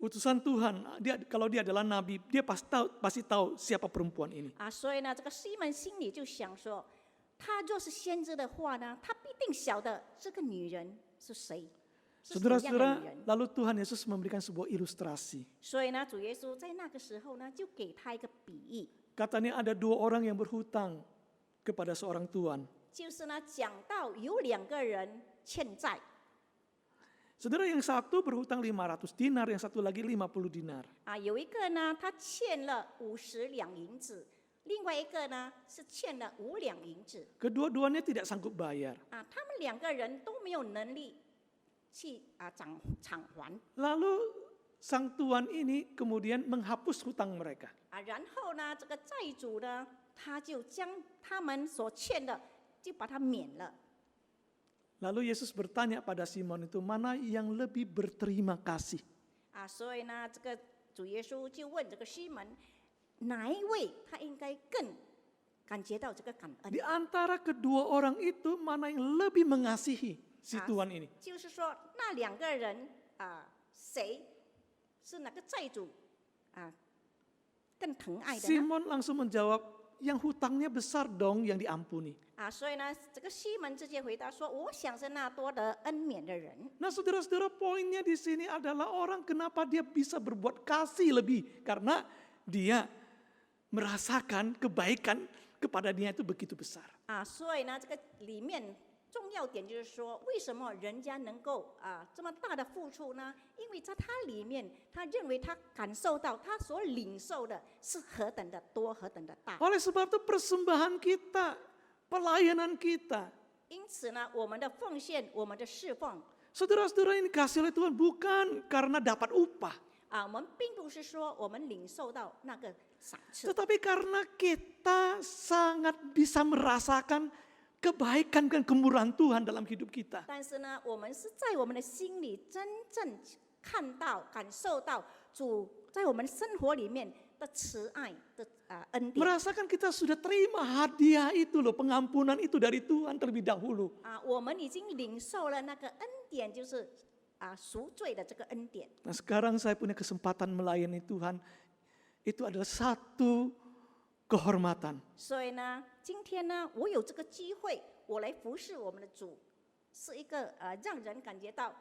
[SPEAKER 3] utusan Tuhan, kalau dia adalah nabi, dia pasti tahu siapa perempuan ini.
[SPEAKER 5] 所以呢，这个西门心里就想说，他若是先知的话呢，他必定晓得这个女人是谁，是什么样的
[SPEAKER 3] Saudara-saudara,
[SPEAKER 5] 女人。
[SPEAKER 3] lalu Tuhan Yesus memberikan sebuah ilustrasi.
[SPEAKER 5] 所以呢，主耶稣在那个时候呢，就给他一个比喻，
[SPEAKER 3] Katanya ada 2 orang yang berhutang kepada seorang tuan.
[SPEAKER 5] 就是呢，讲到有2个人欠债。
[SPEAKER 3] Saudara, yang satu berhutang 500 dinar, yang satu lagi 50 dinar.
[SPEAKER 5] 有一个呢，他欠了50两银子，另外一个呢是欠了5两银子。
[SPEAKER 3] Kedua-duanya tidak sanggup bayar.
[SPEAKER 5] 他们2个人都没有能力去偿还。
[SPEAKER 3] Lalu sang tuan ini kemudian menghapus hutang mereka.
[SPEAKER 5] 然后呢，这个债主呢，他就将他们所欠的就把它免了。
[SPEAKER 3] Lalu Yesus bertanya pada Simon itu, mana yang lebih berterima kasih?
[SPEAKER 5] 所以呢，这个主耶稣就问这个西门，哪一位他应该更感觉到这个感恩
[SPEAKER 3] Di？antara kedua orang itu, mana yang lebih mengasihi si tuan ini?
[SPEAKER 5] 就是说，那2个人谁是哪个债主更疼爱的呢？
[SPEAKER 3] Simon langsung menjawab, yang hutangnya besar dong yang diampuni.
[SPEAKER 5] 所以呢，这个西门直接回答说：“我想是那多得恩免的人。
[SPEAKER 3] Nah saudara-saudara, poinnya di sini adalah orang kenapa dia bisa berbuat kasih lebih. Karena dia merasakan kebaikan kepada dia itu begitu besar.
[SPEAKER 5] 所以呢，这个里面重要点就是说，为什么人家能够这么大的付出呢？因为在他里面，他认为他感受到他所领受的是何等的多，何等的大。
[SPEAKER 3] Oleh sebab itu persembahan kita, pelayanan kita.
[SPEAKER 5] 因此呢，我们的奉献，我们的侍奉，
[SPEAKER 3] Saudara-saudara, ini kasih oleh Tuhan bukan karena dapat upah.
[SPEAKER 5] 我们并不是说我们领受到那个赏赐，
[SPEAKER 3] Tetapi karena kita sangat bisa merasakan kebaikan dan kemurahan Tuhan dalam hidup kita.
[SPEAKER 5] 但是呢，我们是在我们的心里真正看到、感受到主在我们生活里面的慈爱的恩典。
[SPEAKER 3] Merasakan kita sudah terima hadiah itu loh, pengampunan itu dari Tuhan terlebih dahulu.
[SPEAKER 5] 我们已经领受了那个恩典，就是赎罪的这个恩典。
[SPEAKER 3] Nah sekarang saya punya kesempatan melayani Tuhan, itu adalah satu kehormatan.
[SPEAKER 5] 所以呢，今天呢，我有这个机会，我来服侍我们的主，是一个让人感觉到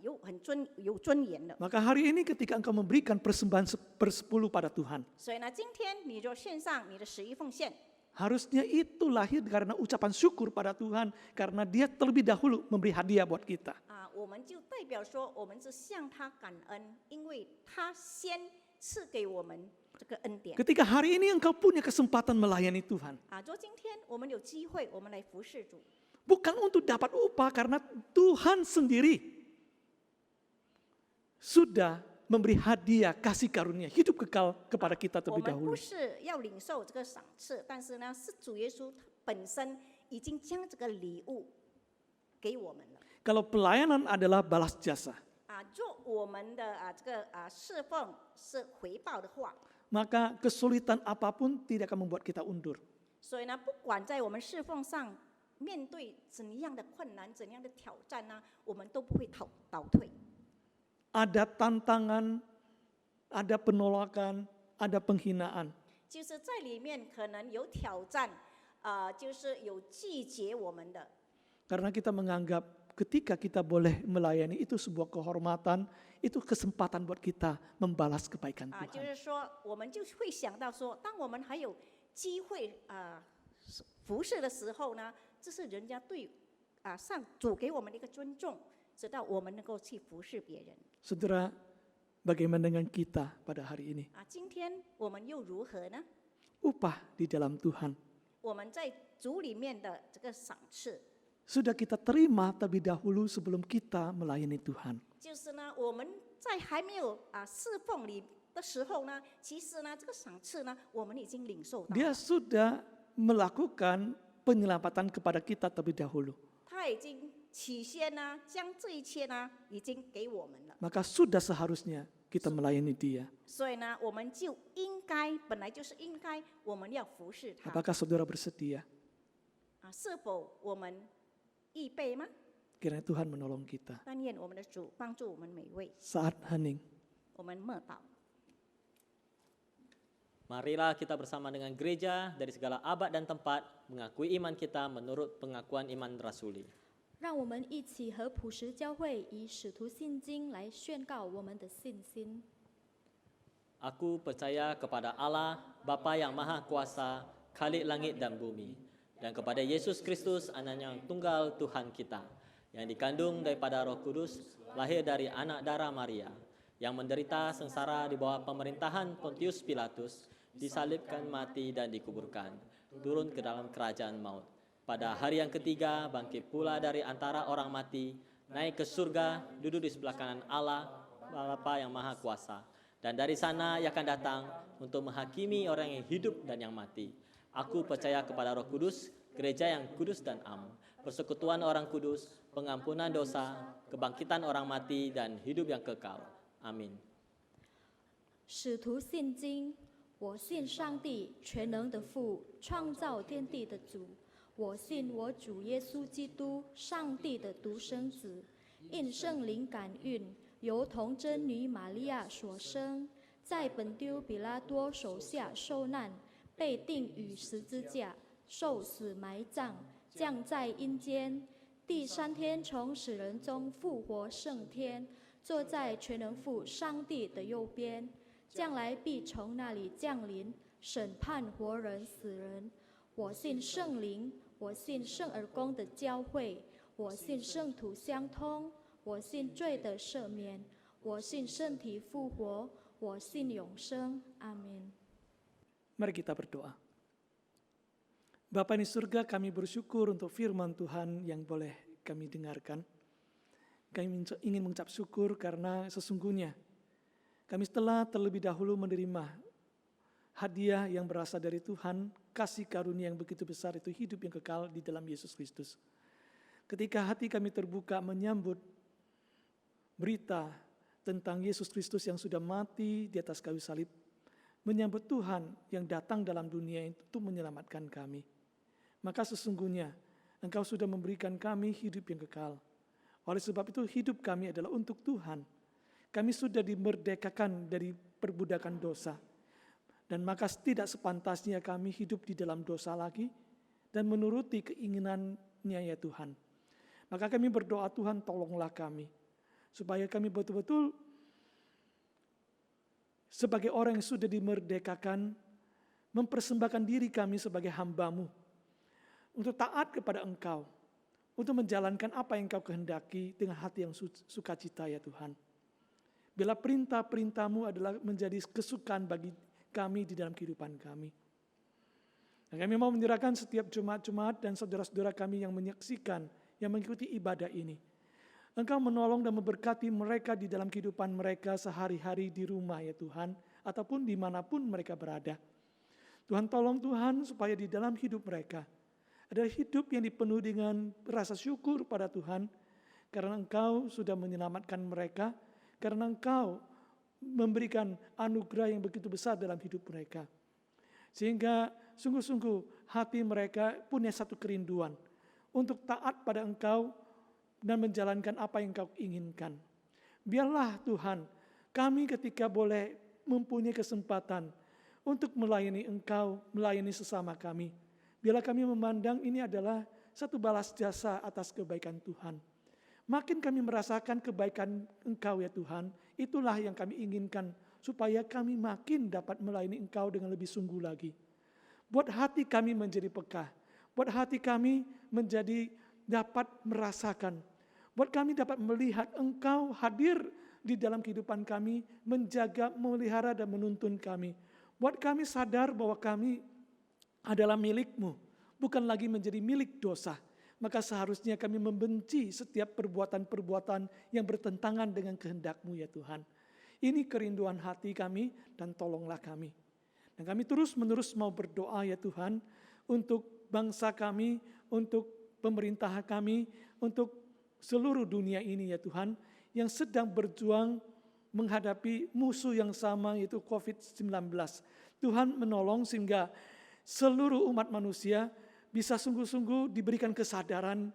[SPEAKER 5] 有尊严的。
[SPEAKER 3] Maka hari ini ketika engkau memberikan persembahan 1/10 pada Tuhan,
[SPEAKER 5] 所以呢，今天你就献上你的11奉献。
[SPEAKER 3] harusnya itu lahir karena ucapan syukur pada Tuhan, karena Dia terlebih dahulu memberi hadiah buat kita.
[SPEAKER 5] 我们就代表说，我们是向他感恩，因为他先赐给我们这个恩典。
[SPEAKER 3] Ketika hari ini engkau punya kesempatan melayani Tuhan,
[SPEAKER 5] 就今天我们有机会，我们来服侍主，
[SPEAKER 3] bukan untuk dapat upah, karena Tuhan sendiri sudah memberi hadiah kasih karunia hidup kekal kepada kita
[SPEAKER 5] 我
[SPEAKER 3] terlebih
[SPEAKER 5] 们不
[SPEAKER 3] dahulu.
[SPEAKER 5] 是要领受这个赏赐，但是呢，是主耶稣本身已经将这个礼物给我们了。
[SPEAKER 3] Kalau pelayanan adalah balas jasa,
[SPEAKER 5] 若我们的这个侍奉是回报的话，
[SPEAKER 3] maka kesulitan apapun tidak akan membuat kita undur.
[SPEAKER 5] 所以呢，不管在我们侍奉上面对怎样的困难、怎样的挑战呢，我们都不会倒退。
[SPEAKER 3] Ada tantangan, ada penolakan, ada penghinaan.
[SPEAKER 5] 就是在里面可能有挑战，就是有拒绝我们的。
[SPEAKER 3] Karena kita menganggap ketika kita boleh melayani itu sebuah kehormatan, itu kesempatan buat kita membalas kebaikan
[SPEAKER 5] 就
[SPEAKER 3] Tuhan.
[SPEAKER 5] 是说，我们就会想到说，当我们还有机会服侍的时候呢，这是人家对上主给我们的一个尊重，直到我们能够去服侍别人。
[SPEAKER 3] Saudara, bagaimana dengan kita pada hari ini?
[SPEAKER 5] 今天我们又如何呢？
[SPEAKER 3] Upah di dalam Tuhan
[SPEAKER 5] 我们在主里面的这个赏赐，
[SPEAKER 3] sudah kita terima terlebih dahulu sebelum kita melayani Tuhan.
[SPEAKER 5] 就是呢，我们在还没有侍奉里的时候呢，其实呢，这个赏赐呢，我们已经领受到。
[SPEAKER 3] Dia sudah melakukan penyelamatan kepada kita terlebih dahulu.
[SPEAKER 5] 他已经起先呢，将这一切呢，已经给我们了。
[SPEAKER 3] Maka sudah seharusnya kita melayani Dia.
[SPEAKER 5] 所以呢，我们就应该，本来就是应该，我们要服侍他。
[SPEAKER 3] Apakah saudara bersedia?
[SPEAKER 5] 是否我们预备吗？
[SPEAKER 3] Kiranya Tuhan menolong kita.
[SPEAKER 5] 但愿我们的主帮助我们每位。
[SPEAKER 3] Saat hening,
[SPEAKER 5] 我们默祷。
[SPEAKER 1] Marilah kita bersama dengan gereja dari segala abad dan tempat mengakui iman kita menurut pengakuan iman rasuli.
[SPEAKER 2] 让我们一起和普实教会以使徒信经来宣告我们的信心。
[SPEAKER 1] Aku percaya kepada Allah, Bapa yang Maha Kuasa, Khalik langit dan bumi, dan kepada Yesus Kristus, Anak yang tunggal Tuhan kita, yang dikandung daripada Roh Kudus, lahir dari anak darah Maria, yang menderita sengsara di bawah pemerintahan Pontius Pilatus, disalibkan, mati dan dikuburkan, turun ke dalam kerajaan maut. Pada hari yang ketiga bangkit pula dari antara orang mati, naik ke surga, duduk di sebelah kanan Allah, Bapa yang Maha Kuasa. Dan dari sana ia akan datang untuk menghakimi orang yang hidup dan yang mati. Aku percaya kepada Roh Kudus, gereja yang kudus dan am, persekutuan orang kudus, pengampunan dosa, kebangkitan orang mati dan hidup yang kekal. Amin.
[SPEAKER 2] 使徒信经，我信上帝全能的父，创造天地的主。我信我主耶稣基督，上帝的独生子，因圣灵感孕，由童贞女玛利亚所生，在本丢比拉多手下受难，被钉于十字架，受死埋葬，降在阴间，第三天从死人中复活升天，坐在全能父上帝的右边，将来必从那里降临，审判活人死人。我信圣灵，我信圣而公的教会，我信圣徒相通，我信罪的赦免，我信身体复活，我信永生。阿门。
[SPEAKER 3] mari kita berdoa. Bapa di surga, kami bersyukur untuk firman Tuhan yang boleh kami dengarkan. Kami ingin mengucap syukur karena sesungguhnya kami telah terlebih dahulu menerima hadiah yang berasal dari Tuhan, kasih karunia yang begitu besar itu hidup yang kekal di dalam Yesus Kristus. Ketika hati kami terbuka menyambut berita tentang Yesus Kristus yang sudah mati di atas kayu salib, menyambut Tuhan yang datang dalam dunia itu menyelamatkan kami, maka sesungguhnya Engkau sudah memberikan kami hidup yang kekal. Oleh sebab itu hidup kami adalah untuk Tuhan. Kami sudah dimerdekakan dari perbudakan dosa. Dan maka tidak sepantasnya kami hidup di dalam dosa lagi dan menuruti keinginannya ya Tuhan. Maka kami berdoa, Tuhan tolonglah kami, supaya kami betul-betul sebagai orang yang sudah dimerdekakan, mempersembahkan diri kami sebagai hamba-Mu, untuk taat kepada Engkau, untuk menjalankan apa yang Engkau kehendaki dengan hati yang sukacita ya Tuhan. Bila perintah-perintah-Mu adalah menjadi kesukaan bagi kami di dalam kehidupan kami. Dan kami mau menyerahkan setiap Jumat-Jumat dan saudara-saudara kami yang menyaksikan, yang mengikuti ibadah ini. Engkau menolong dan memberkati mereka di dalam kehidupan mereka sehari-hari di rumah ya Tuhan, ataupun dimanapun mereka berada. Tuhan tolong Tuhan supaya di dalam hidup mereka ada hidup yang dipenuhi dengan rasa syukur pada Tuhan, karena Engkau sudah menyelamatkan mereka, karena Engkau memberikan anugerah yang begitu besar dalam hidup mereka. Sehingga sungguh-sungguh hati mereka punya satu kerinduan untuk taat pada Engkau dan menjalankan apa yang Engkau inginkan. Biarlah Tuhan, kami ketika boleh mempunyai kesempatan untuk melayani Engkau, melayani sesama kami. Biarlah kami memandang ini adalah satu balas jasa atas kebaikan Tuhan. Makin kami merasakan kebaikan Engkau ya Tuhan, itulah yang kami inginkan supaya kami makin dapat melayani Engkau dengan lebih sungguh lagi. Buat hati kami menjadi peka. Buat hati kami menjadi dapat merasakan. Buat kami dapat melihat Engkau hadir di dalam kehidupan kami, menjaga, memelihara dan menuntun kami. Buat kami sadar bahwa kami adalah milik-Mu, bukan lagi menjadi milik dosa. Maka seharusnya kami membenci setiap perbuatan-perbuatan yang bertentangan dengan kehendak-Mu ya Tuhan. Ini kerinduan hati kami dan tolonglah kami. Dan kami terus-menerus mau berdoa ya Tuhan untuk bangsa kami, untuk pemerintah kami, untuk seluruh dunia ini ya Tuhan, yang sedang berjuang menghadapi musuh yang sama yaitu COVID-19. Tuhan menolong sehingga seluruh umat manusia bisa sungguh-sungguh diberikan kesadaran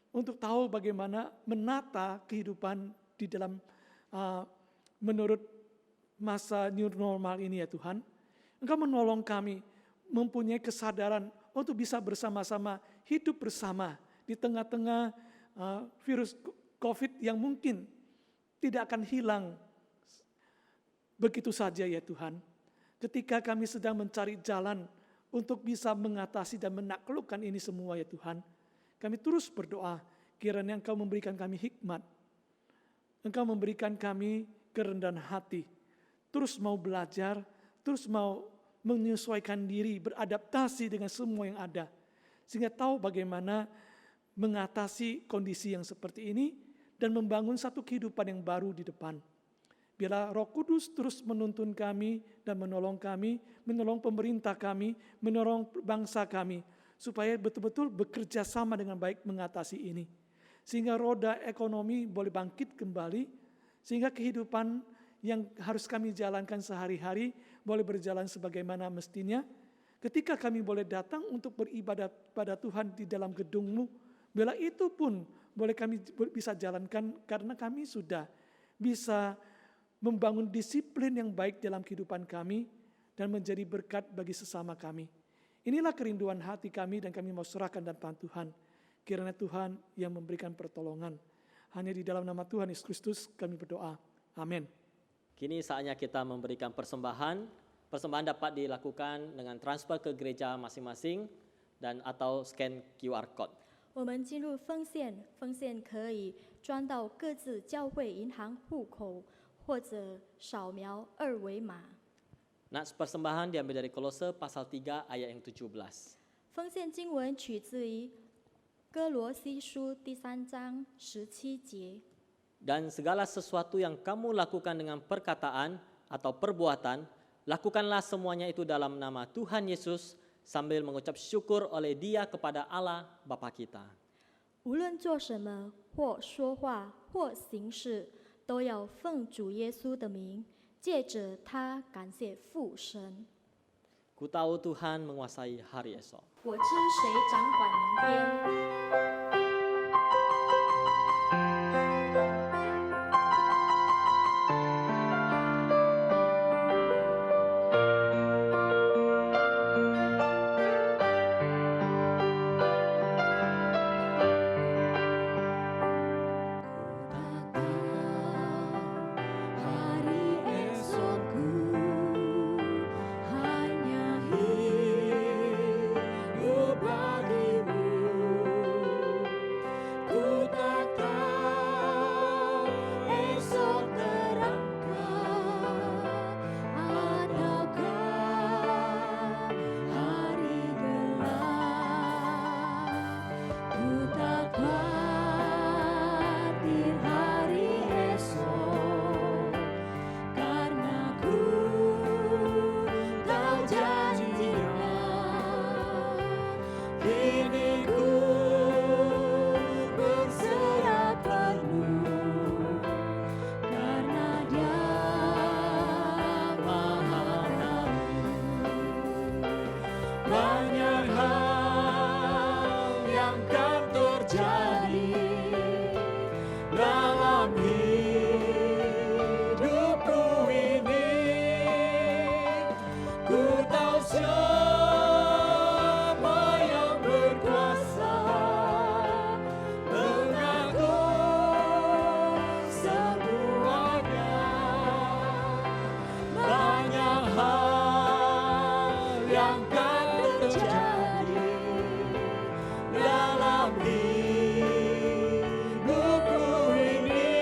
[SPEAKER 3] untuk tahu bagaimana menata kehidupan di dalam menurut masa new normal ini ya Tuhan. Engkau menolong kami mempunyai kesadaran untuk bisa bersama-sama hidup bersama di tengah-tengah virus COVID yang mungkin tidak akan hilang begitu saja ya Tuhan. Ketika kami sedang mencari jalan untuk bisa mengatasi dan menaklukkan ini semua ya Tuhan, kami terus berdoa kiranya Engkau memberikan kami hikmat, Engkau memberikan kami kerendahan hati, terus mau belajar, terus mau menyesuaikan diri, beradaptasi dengan semua yang ada, sehingga tahu bagaimana mengatasi kondisi yang seperti ini dan membangun satu kehidupan yang baru di depan. Biarlah Roh Kudus terus menuntun kami dan menolong kami, menolong pemerintah kami, menolong bangsa kami, supaya betul-betul bekerja sama dengan baik mengatasi ini. Sehingga roda ekonomi boleh bangkit kembali, sehingga kehidupan yang harus kami jalankan sehari-hari boleh berjalan sebagaimana mestinya. Ketika kami boleh datang untuk beribadat pada Tuhan di dalam gedung-Mu, bila itu pun boleh kami bisa jalankan karena kami sudah bisa membangun disiplin yang baik dalam kehidupan kami dan menjadi berkat bagi sesama kami. Inilah kerinduan hati kami dan kami mau serahkan dan tahan Tuhan. Kiranya Tuhan yang memberikan pertolongan. Hanya di dalam nama Tuhan Yesus Kristus kami berdoa. Amin.
[SPEAKER 1] Kini saatnya kita memberikan persembahan. Persembahan dapat dilakukan dengan transfer ke gereja masing-masing dan atau scan QR code.
[SPEAKER 2] 我们进入奉献，奉献可以装到各自教会银行户口，或者扫描二维码。
[SPEAKER 1] Nats persembahan diambil dari Kolose pasal 3 ayat yang 17.
[SPEAKER 2] 奉献经文取自于哥罗西书第3章17节。
[SPEAKER 1] Dan segala sesuatu yang kamu lakukan dengan perkataan atau perbuatan, lakukanlah semuanya itu dalam nama Tuhan Yesus sambil mengucap syukur oleh Dia kepada Allah Bapa kita.
[SPEAKER 2] 无论做什么，或说话，或行事，都要奉主耶稣的名，借着他感谢父神。
[SPEAKER 1] Ku tahu Tuhan menguasai hari esok.
[SPEAKER 2] 我知谁掌管明天。
[SPEAKER 3] Hari esokku hanya hidup bagimu. terjadi dalam hidupku ini.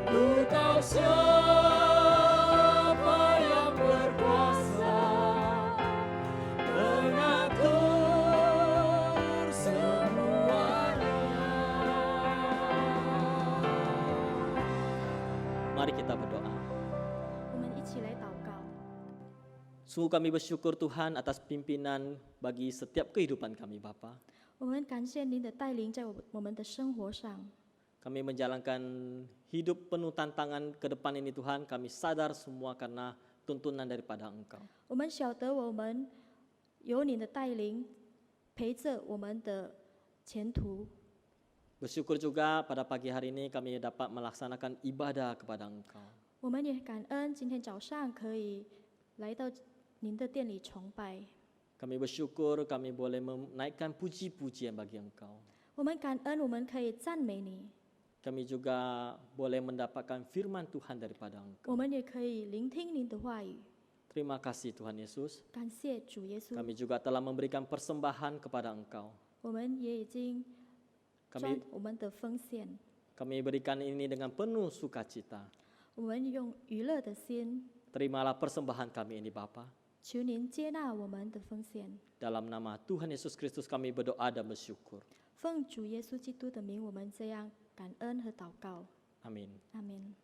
[SPEAKER 3] Ku tahu siapa yang berkuasa mengatur semuanya.
[SPEAKER 1] Mari kita berdoa.
[SPEAKER 2] 我们一起来祷告。
[SPEAKER 1] Sungguh kami bersyukur Tuhan atas pimpinan bagi setiap kehidupan kami Bapa.
[SPEAKER 2] 我们感谢您的带领在我们的生活上。
[SPEAKER 1] Kami menjalankan hidup penuh tantangan ke depan ini Tuhan. Kami sadar semua karena tuntunan daripada Engkau.
[SPEAKER 2] 我们晓得我们有你的带领陪着我们的前途。
[SPEAKER 1] Bersyukur juga pada pagi hari ini kami dapat melaksanakan ibadah kepada Engkau.
[SPEAKER 2] 我们也感恩今天早上可以来到您的店里崇拜。
[SPEAKER 1] Kami bersyukur kami boleh menaikkan puji-pujian bagi Engkau.
[SPEAKER 2] 我们感恩我们可以赞美你，
[SPEAKER 1] Kami juga boleh mendapatkan firman Tuhan daripada
[SPEAKER 2] 我
[SPEAKER 1] Engkau.
[SPEAKER 2] 们也可以聆听您的话语。
[SPEAKER 1] Terima kasih Tuhan Yesus.
[SPEAKER 2] 感谢主耶稣，
[SPEAKER 1] Kami juga telah memberikan persembahan kepada Engkau.
[SPEAKER 2] 我们也已经赚
[SPEAKER 1] Kami
[SPEAKER 2] 我们的奉献，
[SPEAKER 1] kami berikan ini dengan penuh sukacita.
[SPEAKER 2] 我们用娱乐的心，
[SPEAKER 1] Terimalah persembahan kami ini Bapa.
[SPEAKER 2] 求您接纳我们的奉献。
[SPEAKER 1] Dalam nama Tuhan Yesus Kristus kami berdoa dan bersyukur.
[SPEAKER 2] 奉主耶稣基督的名，我们这样感恩和祷告。
[SPEAKER 1] Amin.
[SPEAKER 2] 阿门。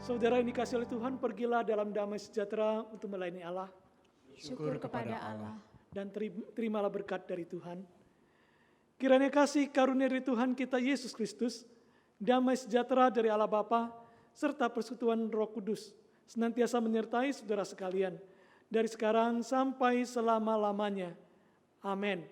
[SPEAKER 6] Saudara yang dikasihi oleh Tuhan, pergilah dalam damai sejahtera untuk melayani Allah
[SPEAKER 4] Syukur kepada Allah.
[SPEAKER 6] dan terimalah berkat dari Tuhan. Kiranya kasih karunia dari Tuhan kita Yesus Kristus, damai sejahtera dari Allah Bapa, serta persekutuan Roh Kudus senantiasa menyertai saudara sekalian dari sekarang sampai selama-lamanya. Amin.